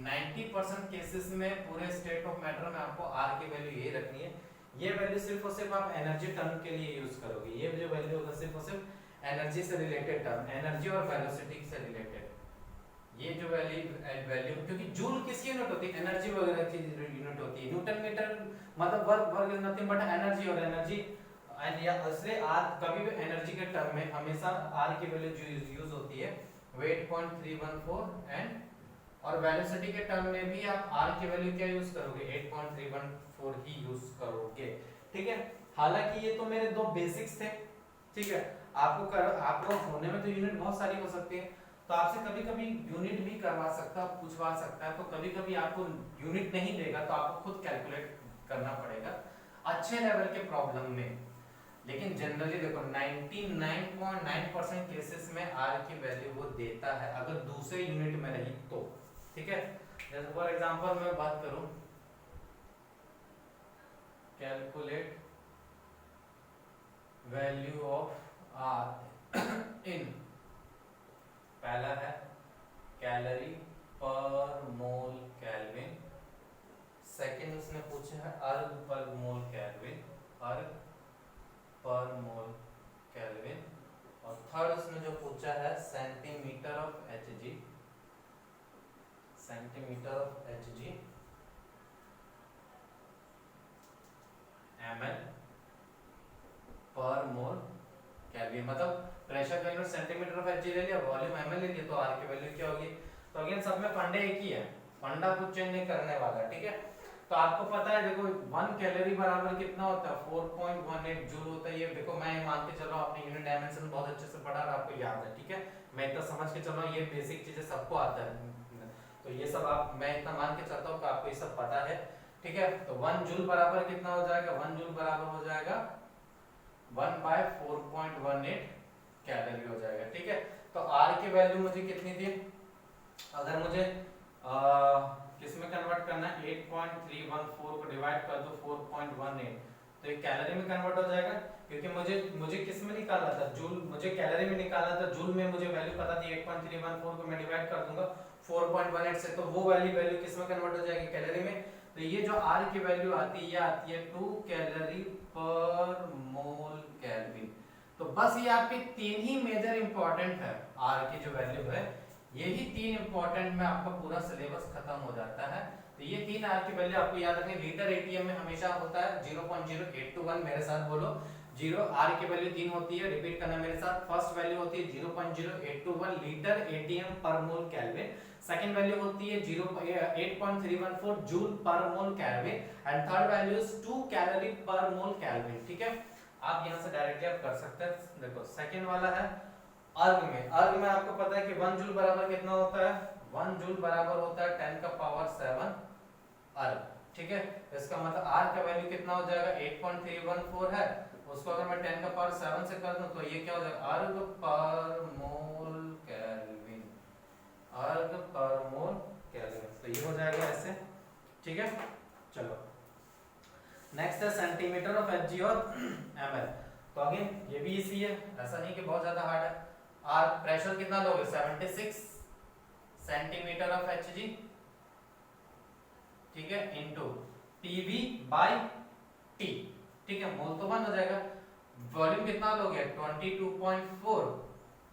90% केसेस में पूरे स्टेट ऑफ मैटर में आपको आर की वैल्यू यही रखनी है। ये वैल्यू सिर्फ और सिर्फ आप एनर्जी टर्म के लिए यूज करोगे। ये जो वैल्यू होगा सिर्फ और सिर्फ एनर्जी से रिलेटेड टर्म, एनर्जी और वेलोसिटी से रिलेटेड। ये जो वैल्यू क्योंकि जूल किसकी यूनिट होती है, एनर्जी वगैरह की यूनिट होती है। न्यूटन मीटर मतलब work is nothing but energy, और एनर्जी एंड या इसलिए आर कभी भी एनर्जी के टर्म में हमेशा आर की वैल्यू जो यूज होती है वो 8.314 एंड, और वेलोसिटी के टर्म में भी आप आर की वैल्यू क्या यूज करोगे, 8.314 ही यूज करोगे, ठीक है। हालांकि ये तो मेरे दो बेसिक्स थे, ठीक है। आपको होने में तो यूनिट बहुत सारी हो सकती है, तो आपसे कभी कभी यूनिट भी करवा सकता है, पूछवा सकता है। तो कभी कभी आपको यूनिट नहीं देगा तो आपको खुद कैलकुलेट करना पड़ेगा अच्छे लेवल के प्रॉब्लम में। लेकिन जनरली देखो 99.9% केसेस में आर की वैल्यू वो देता है, अगर दूसरे यूनिट में रही तो, ठीक है। जैसे फॉर एग्जांपल मैं बात करूं, calculate value of R in, पहला है कैलोरी पर मोल केल्विन, सेकंड उसने पूछा है अर्ग पर मोल केल्विन, अर्ग पर मोल केल्विन, और थर्ड उसने जो पूछा है centimetre of Hg, centimetre of Hg ml पर मोल केल्विन। मतलब प्रेशर का यूनिट सेंटीमीटर ऑफ Hg ले लिया, वॉल्यूम ml ले लिया, तो आर की वैल्यू क्या होगी। तो अगेन सब में फंडे एक ही है, फंडा कुछ चेंज नहीं करने वाला, ठीक है। तो आपको पता है देखो 1 कैलोरी बराबर कितना होता है, 4.18 जूल होता है। ये देखो मैं मान के चलो आपने यूनिट डायमेंशन बहुत अच्छे से पढ़ा और आपको याद है, ठीक है। मैं इतना समझ के चलो ये बेसिक चीजें सबको आता है, तो ये सब आप, मैं इतना मान के चलता हूँ कि आपको ये सब पता है, ठीक है। तो 1 जूल बराबर कितना हो जाएगा, 1 जूल बराबर हो जाएगा 1/4.18 कैलोरी हो जाएगा, ठीक है। तो आर की वैल्यू मुझे कितनी थी, अगर मुझे किसमें कन्वर्ट करना है, 8.314 को डिवाइड कर दो 4.18, तो ये कैलोरी में कन्वर्ट हो जाएगा। क्योंकि मुझे किस में निकालना था, जूल, मुझे कैलोरी में निकालना था, जूल में मुझे वैल्यू पता थी 8.314 को मैं डिवाइड कर दूंगा 4.18 से, तो वो वैल्यू किस में कन्वर्ट हो जाएगी, कैलोरी में। तो ये जो आर की वैल्यू आती है, ये आती है 2 कैलोरी पर मोल केल्विन। तो बस ये आपके तीन ही मेजर इंपॉर्टेंट है, आर की जो वैल्यू है, यही तीन इंपॉर्टेंट में आपका पूरा सिलेबस खत्म हो जाता है। तो ये तीन आर की वैल्यू आपको याद रखनी। लीटर एटीएम में हमेशा होता है 0.0821, मेरे साथ बोलो, 0 आर की वैल्यू 3 होती है, रिपीट करना मेरे साथ। फर्स्ट वैल्यू होती है 0.0821 लीटर एटीएम पर मोल केल्विन, सेकंड वैल्यू होती है 8.314 जूल पर मोल kelvin, and third value is 2 calorie पर मोल केल्विन, ठीक है। आप यहां से डायरेक्टली आप कर सकते हैं। देखो सेकंड वाला है अर्ग में आपको पता है कि 1 जूल बराबर कितना होता है, 1 जूल बराबर होता है 10 का पावर 7 अर्ग, ठीक है। इसका मतलब R का वैल्यू कितना हो जाएगा 8.314 है, उसको अगर मैं 10 का पावर 7 से कर दूं तो ये क्या हो जाएगा अर्ग पर मोल केल्विन, अर्ग पर मोल केल्विन, तो ये हो जाएगा ऐसे, ठीक है। चलो नेक्स्ट है सेंटीमीटर ऑफ Hg और ml, तो अगेन ये भी इजी है, ऐसा नहीं कि बहुत ज्यादा हार्ड है। R प्रेशर कितना लोगे 76 सेंटीमीटर ऑफ Hg, ठीक है, इनटू PV बाय T, ठीक है, मोल तो 1 हो जाएगा। वॉल्यूम कितना लोगे 22.4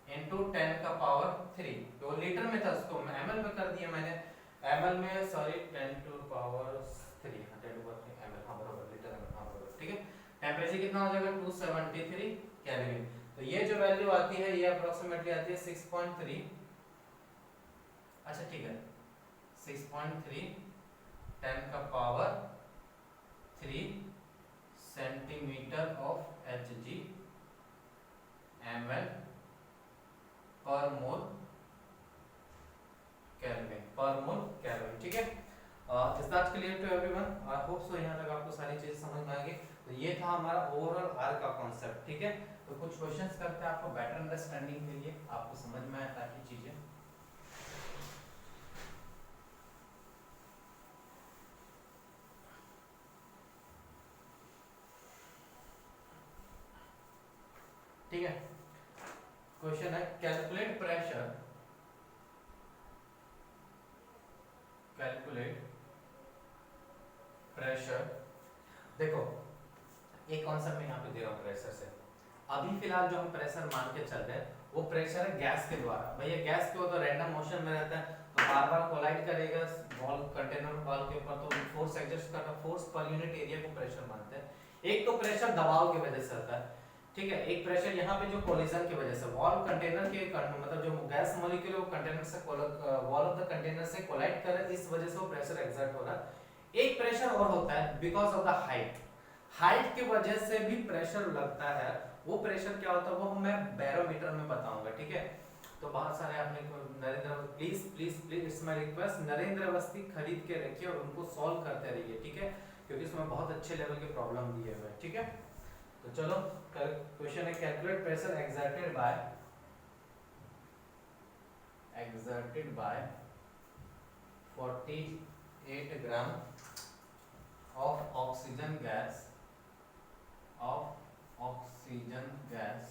इनटू 10 का पावर 3, तो लीटर में था उसको ml में कर दिया मैंने, ml में sorry 10 to power 3 10 to power 3 ml, हाँ बराबर लीटर में, हाँ बराबर, ठीक है। टेंपरेचर कितना हो जाएगा 273 केल्विन, तो ये जो वैल्यू आती है ये अप्रोक्सीमेटली आती है 6.3, अच्छा ठीक है 6.3 10 का power 3 centimetre of Hg ml पर मोल केल्विन, पर मोल केल्विन, ठीक है। Is that clear to everyone? I hope so, यहाँ तक आपको सारी चीजें समझ में आ गई। तो ये था हमारा ओवरऑल आर का कॉन्सेप्ट, ठीक है। तो कुछ क्वेश्चंस करते हैं आपको बेटर अंडरस्टैंडिंग के लिए, आपको समझ में आए ताकि चीजें, ठीक है। क्वेश्चन है कैलकुलेट प्रेशर, कैलकुलेट प्रेशर, देखो एक कॉन्सेप्ट मैं यहाँ पे दे रहा हूँ प्रेशर से। अभी फिलहाल जो हम प्रेशर मान के चल रहे हैं वो प्रेशर है गैस के द्वारा, भैया गैस के तो रैंडम मोशन में रहता है, तो बार बार कोलाइड करेगा वॉल कंटेनर वॉल के ऊपर, तो फोर्स एग्जर्ट करना, फोर्स पर यूनिट एरिया को प्रेशर मानते हैं। एक तो प्रेशर दबाव की वजह से होता है, ठीक है, एक प्रेशर यहाँ पे जो कोलिजन की वजह से वॉल कंटेनर के मतलब जो गैस मॉलिक्यूल वो कंटेनर से वॉल ऑफ द कंटेनर से कोलाइड कर रहा है, इस वजह से वो प्रेशर एग्जर्ट हो रहा है। एक प्रेशर और होता है because of the height, height की वजह से भी प्रेशर लगता है, वो प्रेशर क्या होता है वो मैं बैरोमीटर में बताऊंगा, ठीक है। तो बहुत सारे आपने Narendra, please please please it's my request, Narendra Awasthi खरीद के रखिए और उनको सॉल्व करते रहिए, ठीक है, क्योंकि इसमें बहुत अच्छे लेवल के प्रॉब्लम दिए हुए हैं, ठीक है। तो चलो क्वेश्चन है calculate pressure exerted by 48 gram of oxygen gas of oxygen gas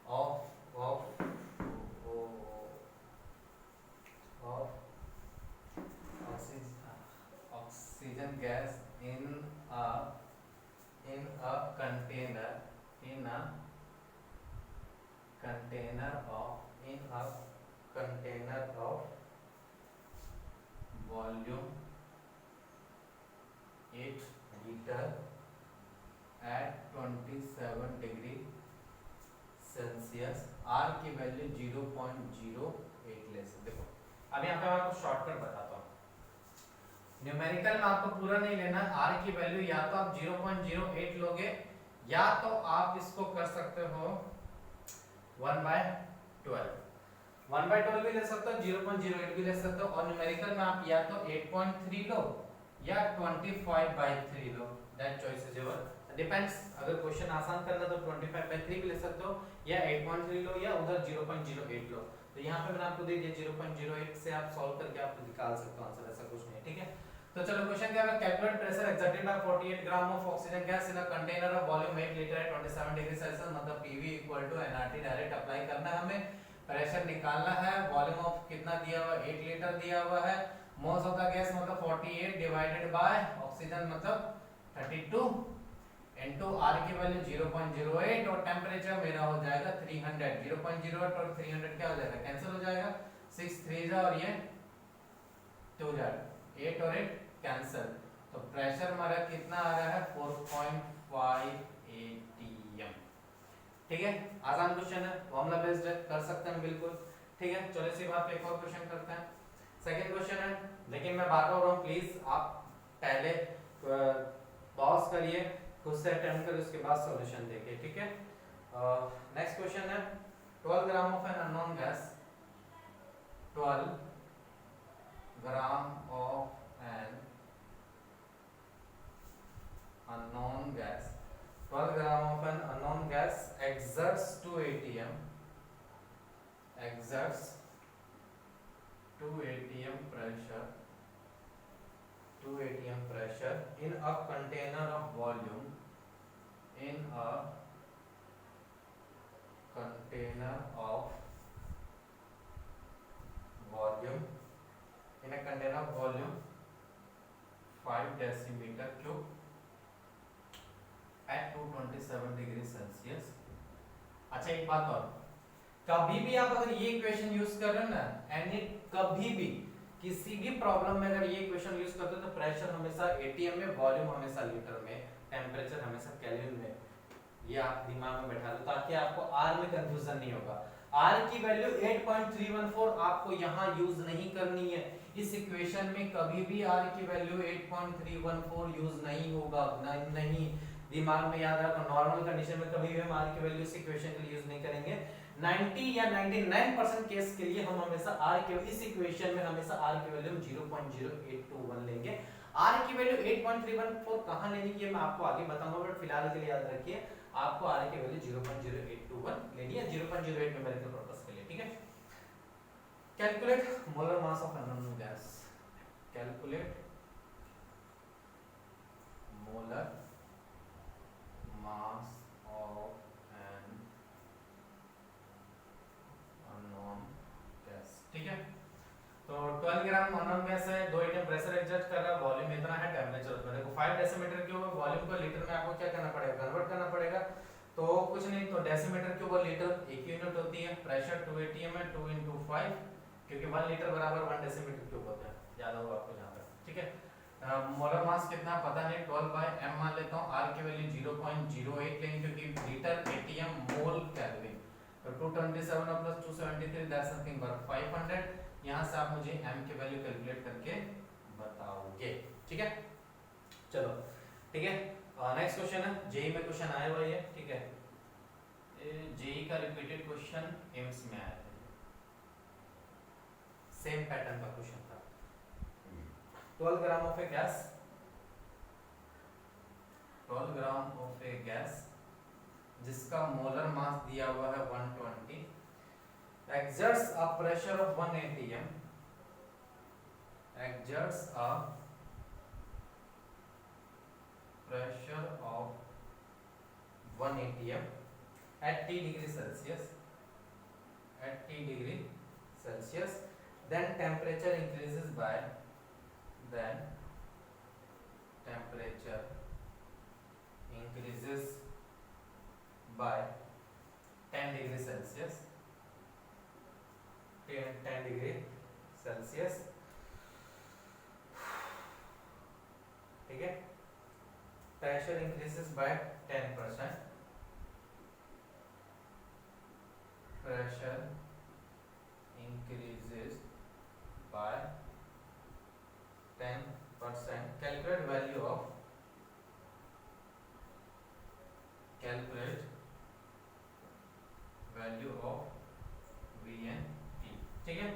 of oxygen gas in a container of volume 8 liter at 27 degree Celsius, R की वैल्यू 0.08 ले सकते। देखो अब यहाँ पे मैं आपको शॉर्टकट बताता हूँ, न्यूमेरिकल में आपको पूरा नहीं लेना, R की वैल्यू या तो आप 0.08 लोगे या तो आप इसको कर सकते हो 1/12, 1/12 भी ले सकते हो, 0.08 भी ले सकते हो, और न्यूमेरिकल में आप या तो 8.3 लो या 25/3 लो, that choice is your, depends. अगर क्वेश्चन आसान करना तो 25/3 भी ले सकते हो या 8.3 लो या उधर 0.08 लो। तो यहाँ पे मैंने आपको दे दिया 0.08 से आप सॉल्व करके आप निकाल सकते हो आंसर, ऐसा कुछ नहीं है, ठीक है। तो चलो क्वेश्चन क्या है, calculate pressure exerted by 48 gram of oxygen gas in a container of volume 8 litre at 27 degree Celsius, मतलब PV equal to nRT direct apply करना है हमें, प्रेशर निकालना है, वॉल्यूम ऑफ कितना दिया हुआ है 8 लीटर दिया हुआ है, मोल्स ऑफ द गैस मतलब 48 डिवाइडेड बाय ऑक्सीजन मतलब 32 इनटू R की वैल्यू 0.08 और टेंपरेचर मेरा हो जाएगा 300, 0.08 और 300 क्या हो जाएगा कैंसिल हो जाएगा, 6 3 जा और ये 2 जा, 8 और 8 कैंसिल, तो प्रेशर हमारा कितना आ रहा है 4.5 atm, ठीक है। आसान क्वेश्चन है, फॉर्मूला बेस्ड है, कर सकते हैं बिल्कुल, ठीक है। चलो इसी बात पे एक और क्वेश्चन करते हैं। सेकंड क्वेश्चन है, लेकिन मैं बात कर रहा हूँ प्लीज आप पहले पॉज करिए, खुद से अटेम्प्ट करिए, उसके बाद सॉल्यूशन देखिए, ठीक है। नेक्स्ट क्वेश्चन है 12 gram of an unknown gas, 12 gram of an unknown gas, 12 gram of an unknown gas exerts 2 atm pressure, 2 atm pressure in a container of volume, in a container of volume, in a container of volume 5 decimeter cube at 227 degree Celsius. अच्छा एक बात और, कभी भी आप अगर ये इक्वेशन यूज कर रहे हो ना, कभी भी किसी भी प्रॉब्लम में अगर ये इक्वेशन यूज करते हो तो प्रेशर हमेशा एटीएम में, वॉल्यूम हमेशा लीटर में, टेम्परेचर हमेशा केल्विन में, ये आप दिमाग में बैठा लो ताकि आपको आर में कंफ्यूजन नहीं होगा। आर की वैल्यू 8.314 आपको यहाँ यूज नहीं करनी है। इस इक्वेशन में कभी भी आर की वैल्यू 8.314 यूज नहीं होगा, नहीं दिमाग में याद रखो। नॉर्मल कंडीशन में कभी भी हम आर की वैल्यू इस इक्वेशन के लिए यूज नहीं करेंगे। 90 या 99% केस के लिए हम हमेशा आर के इस इक्वेशन में हमेशा आर की वैल्यू 0.0821 लेंगे। आर की वैल्यू 8.314 कहां लेनी है मैं आपको आगे बताऊंगा, बट फिलहाल के लिए याद रखिए आपको आर की वैल्यू 0.0821 लेनी है, 0.08 न्यूमेरिकल पर्पस के लिए, ठीक है। Calculate molar mass of unknown gas, calculate molar mass of an unknown gas, ठीक है। तो 12 ग्राम अननोन गैस है, 2 एटम प्रेशर एग्जर्ट कर रहा है, वॉल्यूम इतना है, टेम्परेचर उतना है। देखो 5 डेसीमीटर क्यूब वॉल्यूम को लीटर में आपको क्या करना पड़ेगा, कन्वर्ट करना पड़ेगा। तो कुछ नहीं, तो डेसीमीटर क्यूब और लीटर एक यूनिट होती है। प्रेशर 2 एटीएम है, 2 × 5 क्योंकि 1 लीटर बराबर 1 डेसीमीटर क्यूब होता है, याद होगा आपको यहाँ पर, ठीक है। मोलर मास कितना पता नहीं, 12/m मान लेता हूँ। आर की वैल्यू 0.08 लेंगे क्योंकि लीटर एटीएम मोल केल्विन, तो 227 प्लस 273 दैट्स समथिंग बट 500। यहाँ से आप मुझे m की वैल्यू कैलकुलेट करके बताओगे, ठीक है। चलो ठीक है, नेक्स्ट क्वेश्चन है, जेई में क्वेश्चन आया हुआ है, ठीक है। जेई का रिपीटेड क्वेश्चन एम्स में आया था, सेम पैटर्न का क्वेश्चन था। 12 gram of A gas, 12 gram of A gas जिसका मोलर मास दिया हुआ है 120, exerts a pressure of 1 atm, exerts a pressure of 1 atm at T degree Celsius, at T degree Celsius, then temperature increases by, then temperature increases by 10 degree Celsius, 10 degree Celsius, ठीक है। Pressure increases by 10%, pressure increases by 10%। Calculate value of, calculate value of Vn, ठीक है।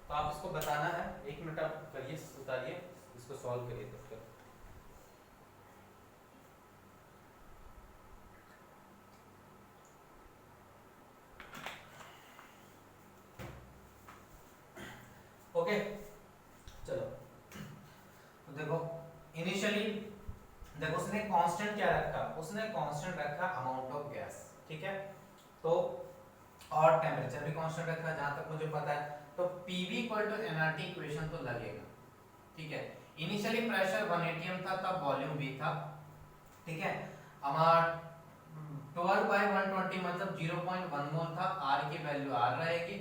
तो आप इसको बताना है, 1 मिनट आप करिए, उतारिए, इसको सॉल्व करिए तब तक। ओके चलो, तो देखो इनिशियली देखो उसने कांस्टेंट क्या रखा, उसने कांस्टेंट रखा अमाउंट ऑफ गैस, ठीक है। तो और टेम्परेचर भी कांस्टेंट रखा जहां तक मुझे पता है। तो PV = nRT इक्वेशन तो लगेगा, ठीक है। इनिशियली प्रेशर 1 atm था, तब वॉल्यूम V था, ठीक है। हमारा 12/120 मतलब 0.1 मोल था, R की वैल्यू R रहेगी,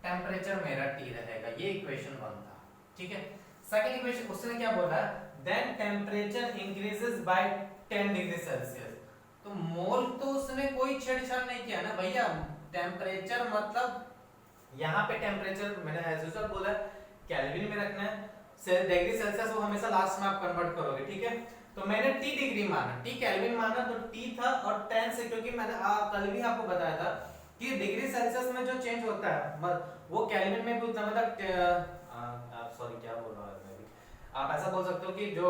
टेम्परेचर मेरा T रहेगा, ये इक्वेशन 1 था, ठीक है। सेकंड इक्वेशन उसने क्या बोला, then temperature increases by 10 degree Celsius. तो मोल तो उसने कोई छेड़छाड़ नहीं किया ना भैया, टेम्परेचर मतलब यहाँ पे टेम्परेचर मैंने एज यूजुअल बोला केल्विन में रखना है, डिग्री सेल्सियस वो हमेशा लास्ट में आप कन्वर्ट करोगे, ठीक है। तो मैंने T डिग्री माना, T केल्विन माना, तो T था और 10 से, क्योंकि मैंने कल भी आपको बताया था कि डिग्री सेल्सियस में जो चेंज होता है वो केल्विन में भी उतना, मतलब आप सॉरी क्या बोल रहा हूँ मैं भी, आप ऐसा बोल सकते हो कि जो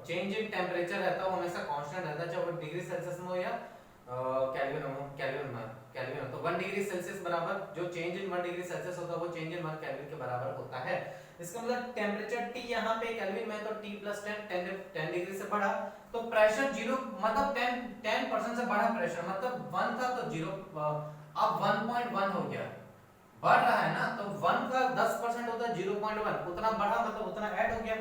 चेंज इन टेम्परेचर रहता है वो हमेशा कांस्टेंट रहता है, चाहे वो डिग्री सेल्सियस में हो या केल्विन हो। तो 1 डिग्री सेल्सियस बराबर जो चेंज इन 1 डिग्री सेल्सियस होता है वो चेंज इन 1 केल्विन के बराबर होता है। इसका मतलब टेम्परेचर T यहाँ पे केल्विन में तो T + 10 डिग्री से बढ़ा तो प्रेशर 0 मतलब 10% से बढ़ा प्रेशर, मतलब 1 था तो 0 अब 1.1 हो गया, बढ़ रहा है ना, तो 1 का 10% होता है 0.1, उतना बढ़ा मतलब उतना ऐड हो गया।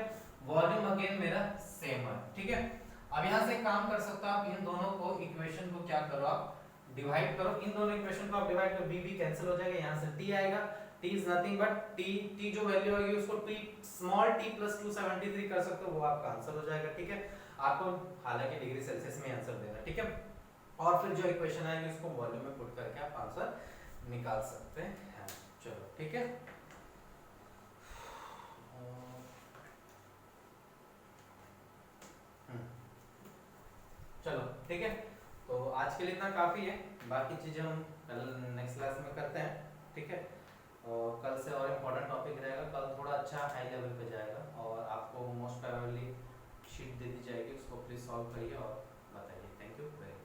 वॉल्यूम अगेन मेरा सेम है, ठीक है। अब यहां से काम कर सकते हो आप, इन दोनों को इक्वेशन को क्या करो आप डिवाइड करो, इन दोनों इक्वेशन को आप डिवाइड करो, b कैंसिल हो जाएगा, यहां से t आएगा, t is nothing but t जो वैल्यू आएगी उसको t स्मॉल t + 273 कर सकते हो, वो आपका आंसर हो जाएगा, ठीक है। आपको हालांकि डिग्री सेल्सियस में आंसर देना, ठीक है। और फिर जो इक्वेशन आएगी उसको वॉल्यूम में पुट करके आप आंसर निकाल सकते हैं। चलो ठीक है। चलो ठीक है, तो आज के लिए इतना काफी है, बाकी चीजें हम कल नेक्स्ट क्लास में करते हैं, ठीक है। और कल से और इम्पोर्टेंट टॉपिक रहेगा, कल थोड़ा अच्छा हाई लेवल पे जाएगा और आपको मोस्ट प्रोबेबली शीट दे दी जाएगी, उसको प्लीज सॉल्व करिए और बताइए। Thank you very much.